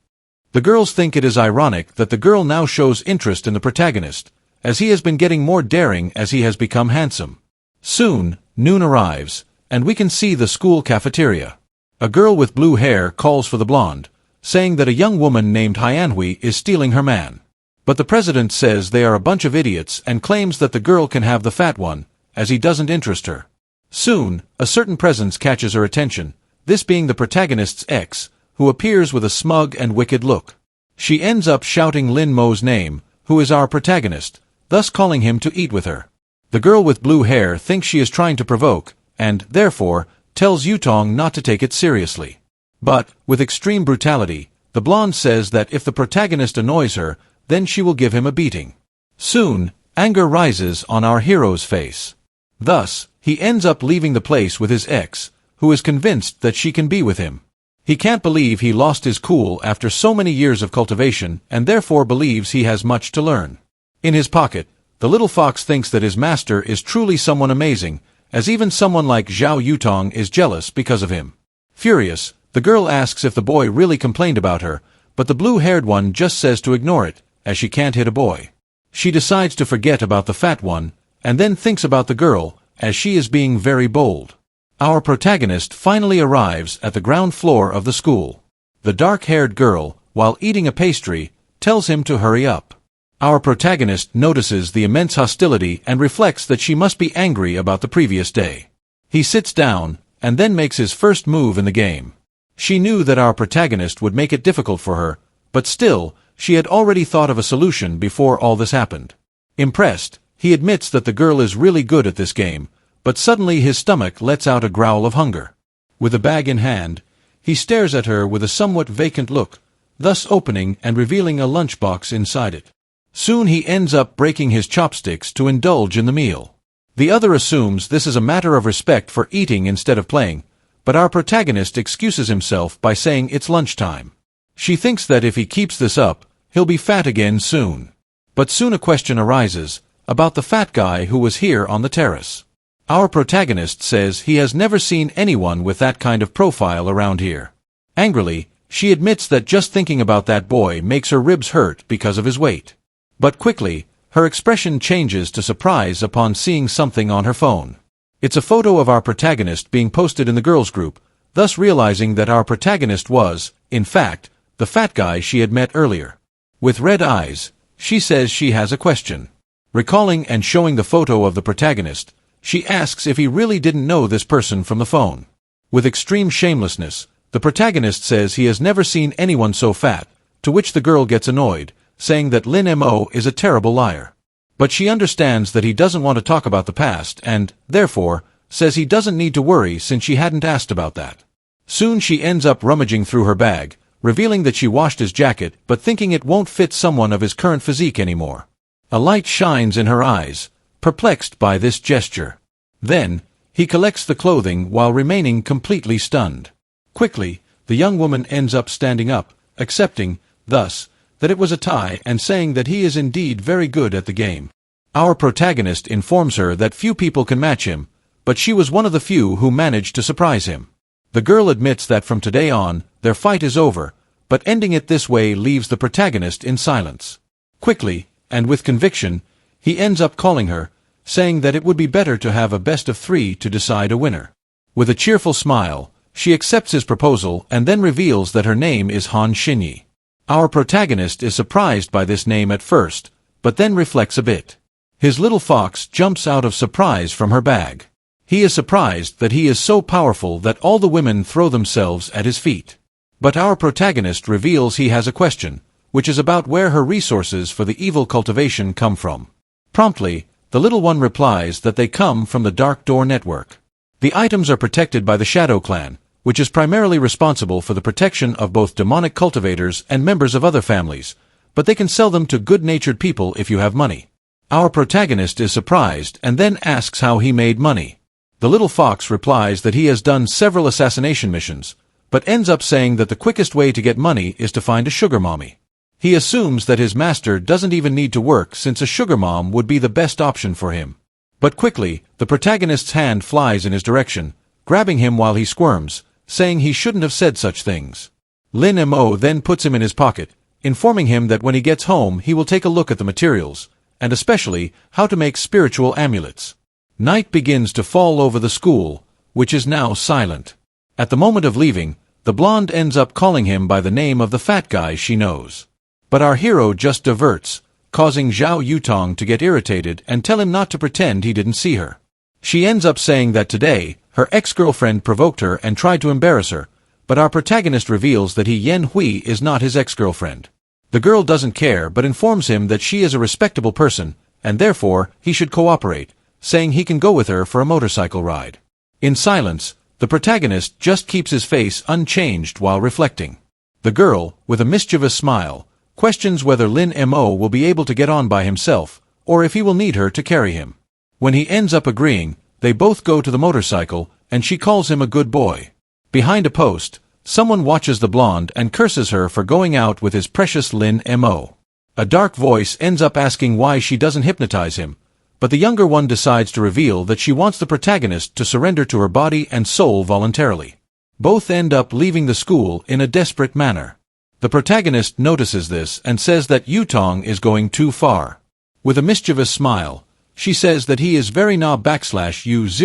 The girls think it is ironic that the girl now shows interest in the protagonist, as he has been getting more daring as he has become handsome. Soon, noon arrives, and we can see the school cafeteria. A girl with blue hair calls for the blonde, saying that a young woman named Hyanhui is stealing her man. But the president says they are a bunch of idiots and claims that the girl can have the fat one, as he doesn't interest her. Soon, a certain presence catches her attention, this being the protagonist's ex, who appears with a smug and wicked look. She ends up shouting Lin Mo's name, who is our protagonist, thus calling him to eat with her. The girl with blue hair thinks she is trying to provoke, and, therefore, tells Yutong not to take it seriously. But, with extreme brutality, the blonde says that if the protagonist annoys her, then she will give him a beating. Soon, anger rises on our hero's face. Thus, he ends up leaving the place with his ex, who is convinced that she can be with him. He can't believe he lost his cool after so many years of cultivation and therefore believes he has much to learn. In his pocket, the little fox thinks that his master is truly someone amazing, as even someone like Zhao Yutong is jealous because of him. Furious, the girl asks if the boy really complained about her, but the blue-haired one just says to ignore it, as she can't hit a boy. She decides to forget about the fat one, and then thinks about the girl, as she is being very bold. Our protagonist finally arrives at the ground floor of the school. The dark-haired girl, while eating a pastry, tells him to hurry up. Our protagonist notices the immense hostility and reflects that she must be angry about the previous day. He sits down, and then makes his first move in the game. She knew that our protagonist would make it difficult for her, but still, she had already thought of a solution before all this happened. Impressed, he admits that the girl is really good at this game, but suddenly his stomach lets out a growl of hunger. With a bag in hand, he stares at her with a somewhat vacant look, thus opening and revealing a lunchbox inside it. Soon he ends up breaking his chopsticks to indulge in the meal. The other assumes this is a matter of respect for eating instead of playing, but our protagonist excuses himself by saying it's lunchtime. She thinks that if he keeps this up, he'll be fat again soon. But soon a question arises about the fat guy who was here on the terrace. Our protagonist says he has never seen anyone with that kind of profile around here. Angrily, she admits that just thinking about that boy makes her ribs hurt because of his weight. But quickly, her expression changes to surprise upon seeing something on her phone. It's a photo of our protagonist being posted in the girls' group, thus realizing that our protagonist was, in fact, the fat guy she had met earlier. With red eyes, she says she has a question. Recalling and showing the photo of the protagonist, she asks if he really didn't know this person from the phone. With extreme shamelessness, the protagonist says he has never seen anyone so fat, to which the girl gets annoyed, saying that Lin Mo is a terrible liar. But she understands that he doesn't want to talk about the past and, therefore, says he doesn't need to worry since she hadn't asked about that. Soon she ends up rummaging through her bag, revealing that she washed his jacket but thinking it won't fit someone of his current physique anymore. A light shines in her eyes, perplexed by this gesture. Then, he collects the clothing while remaining completely stunned. Quickly, the young woman ends up standing up, accepting, thus, that it was a tie and saying that he is indeed very good at the game. Our protagonist informs her that few people can match him, but she was one of the few who managed to surprise him. The girl admits that from today on, their fight is over, but ending it this way leaves the protagonist in silence. Quickly, and with conviction, he ends up calling her, saying that it would be better to have a best of 3 to decide a winner. With a cheerful smile, she accepts his proposal and then reveals that her name is Han Xinyi. Our protagonist is surprised by this name at first, but then reflects a bit. His little fox jumps out of surprise from her bag. He is surprised that he is so powerful that all the women throw themselves at his feet. But our protagonist reveals he has a question, which is about where her resources for the evil cultivation come from. Promptly, the little one replies that they come from the Dark Door Network. The items are protected by the Shadow Clan, which is primarily responsible for the protection of both demonic cultivators and members of other families, but they can sell them to good-natured people if you have money. Our protagonist is surprised and then asks how he made money. The little fox replies that he has done several assassination missions, but ends up saying that the quickest way to get money is to find a sugar mommy. He assumes that his master doesn't even need to work since a sugar mom would be the best option for him. But quickly, the protagonist's hand flies in his direction, grabbing him while he squirms, saying he shouldn't have said such things. Lin Mo then puts him in his pocket, informing him that when he gets home he will take a look at the materials, and especially how to make spiritual amulets. Night begins to fall over the school, which is now silent. At the moment of leaving, the blonde ends up calling him by the name of the fat guy she knows. But our hero just diverts, causing Zhao Yutong to get irritated and tell him not to pretend he didn't see her. She ends up saying that today, her ex-girlfriend provoked her and tried to embarrass her, but our protagonist reveals that Yen Hui is not his ex-girlfriend. The girl doesn't care but informs him that she is a respectable person, and therefore he should cooperate, saying he can go with her for a motorcycle ride. In silence, the protagonist just keeps his face unchanged while reflecting. The girl, with a mischievous smile, questions whether Lin Mo will be able to get on by himself, or if he will need her to carry him. When he ends up agreeing, they both go to the motorcycle, and she calls him a good boy. Behind a post, someone watches the blonde and curses her for going out with his precious Lin Mo. A dark voice ends up asking why she doesn't hypnotize him, but the younger one decides to reveal that she wants the protagonist to surrender to her body and soul voluntarily. Both end up leaving the school in a desperate manner. The protagonist notices this and says that Yutong is going too far. With a mischievous smile, she says that he is very na/U00F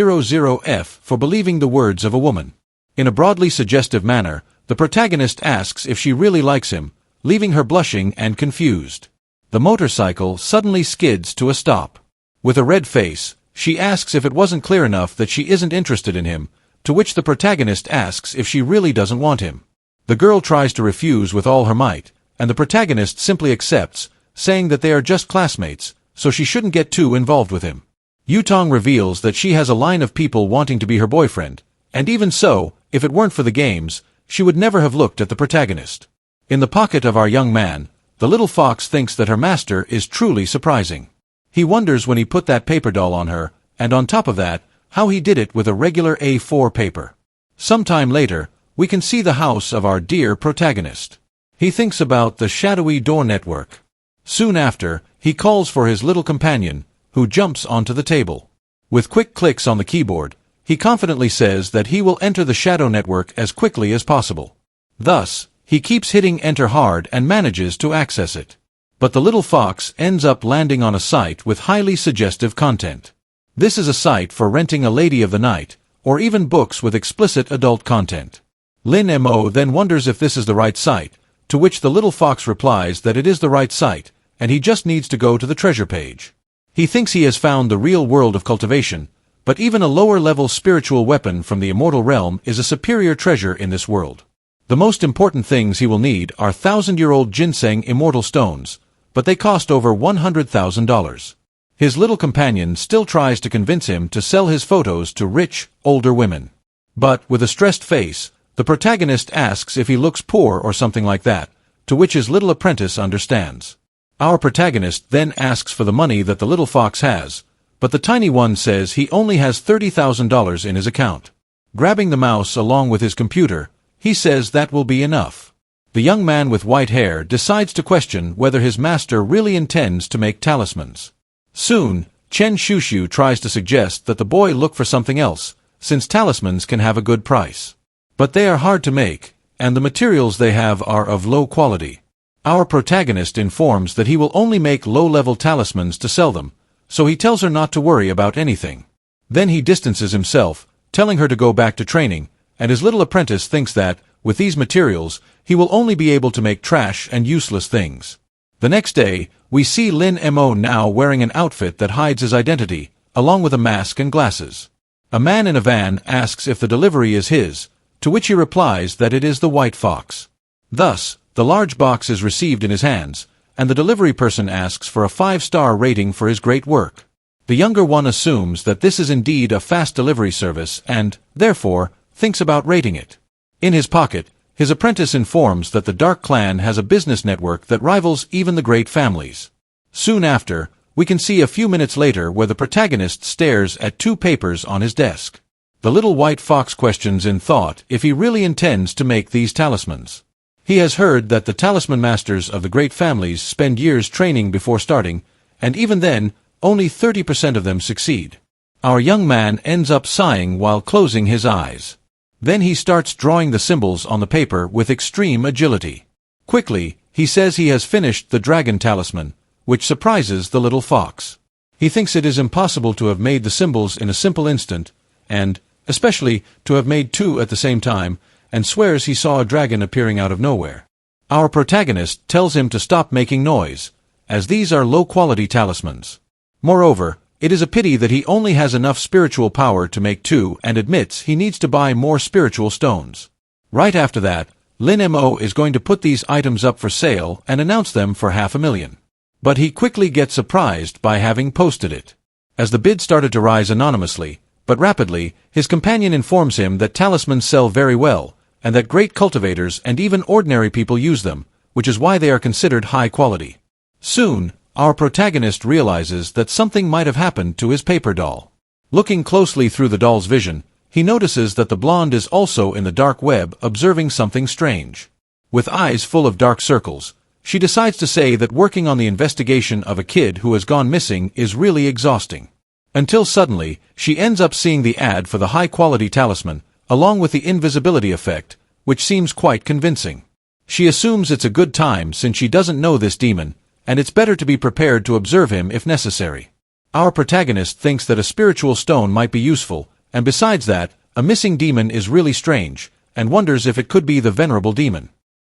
for believing the words of a woman. In a broadly suggestive manner, the protagonist asks if she really likes him, leaving her blushing and confused. The motorcycle suddenly skids to a stop. With a red face, she asks if it wasn't clear enough that she isn't interested in him, to which the protagonist asks if she really doesn't want him. The girl tries to refuse with all her might, and the protagonist simply accepts, saying that they are just classmates, so she shouldn't get too involved with him. Yutong reveals that she has a line of people wanting to be her boyfriend, and even so, if it weren't for the games, she would never have looked at the protagonist. In the pocket of our young man, the little fox thinks that her master is truly surprising. He wonders when he put that paper doll on her, and on top of that, how he did it with a regular A4 paper. Sometime later, we can see the house of our dear protagonist. He thinks about the shadowy door network. Soon after, he calls for his little companion, who jumps onto the table. With quick clicks on the keyboard, he confidently says that he will enter the shadow network as quickly as possible. Thus, he keeps hitting enter hard and manages to access it. But the little fox ends up landing on a site with highly suggestive content. This is a site for renting a lady of the night, or even books with explicit adult content. Lin Mo then wonders if this is the right site, to which the little fox replies that it is the right site, and he just needs to go to the treasure page. He thinks he has found the real world of cultivation, but even a lower-level spiritual weapon from the immortal realm is a superior treasure in this world. The most important things he will need are 1,000-year-old ginseng immortal stones, but they cost over $100,000. His little companion still tries to convince him to sell his photos to rich, older women. But, with a stressed face, the protagonist asks if he looks poor or something like that, to which his little apprentice understands. Our protagonist then asks for the money that the little fox has, but the tiny one says he only has $30,000 in his account. Grabbing the mouse along with his computer, he says that will be enough. The young man with white hair decides to question whether his master really intends to make talismans. Soon, Chen Shushu tries to suggest that the boy look for something else, since talismans can have a good price. But they are hard to make, and the materials they have are of low quality. Our protagonist informs that he will only make low-level talismans to sell them, so he tells her not to worry about anything. Then he distances himself, telling her to go back to training, and his little apprentice thinks that, with these materials, he will only be able to make trash and useless things. The next day, we see Lin Mo now wearing an outfit that hides his identity, along with a mask and glasses. A man in a van asks if the delivery is his, to which he replies that it is the white fox. Thus, The large box is received in his hands, and the delivery person asks for a 5-star rating for his great work. The younger one assumes that this is indeed a fast delivery service and, therefore, thinks about rating it. In his pocket, his apprentice informs that the Dark Clan has a business network that rivals even the great families. Soon after, we can see a few minutes later where the protagonist stares at 2 papers on his desk. The little white fox questions in thought if he really intends to make these talismans. He has heard that the talisman masters of the great families spend years training before starting, and even then, only 30% of them succeed. Our young man ends up sighing while closing his eyes. Then he starts drawing the symbols on the paper with extreme agility. Quickly, he says he has finished the dragon talisman, which surprises the little fox. He thinks it is impossible to have made the symbols in a simple instant, and, especially, to have made 2 at the same time, and swears he saw a dragon appearing out of nowhere. Our protagonist tells him to stop making noise, as these are low-quality talismans. Moreover, it is a pity that he only has enough spiritual power to make 2 and admits he needs to buy more spiritual stones. Right after that, Lin Mo is going to put these items up for sale and announce them for $500,000. But he quickly gets surprised by having posted it. As the bid started to rise anonymously, but rapidly, his companion informs him that talismans sell very well, and that great cultivators and even ordinary people use them, which is why they are considered high quality. Soon, our protagonist realizes that something might have happened to his paper doll. Looking closely through the doll's vision, he notices that the blonde is also in the dark web observing something strange. With eyes full of dark circles, she decides to say that working on the investigation of a kid who has gone missing is really exhausting. Until suddenly, she ends up seeing the ad for the high-quality talisman, along with the invisibility effect, which seems quite convincing. She assumes it's a good time since she doesn't know this demon, and it's better to be prepared to observe him if necessary. Our protagonist thinks that a spiritual stone might be useful, and besides that, a missing demon is really strange, and wonders if it could be the venerable demon.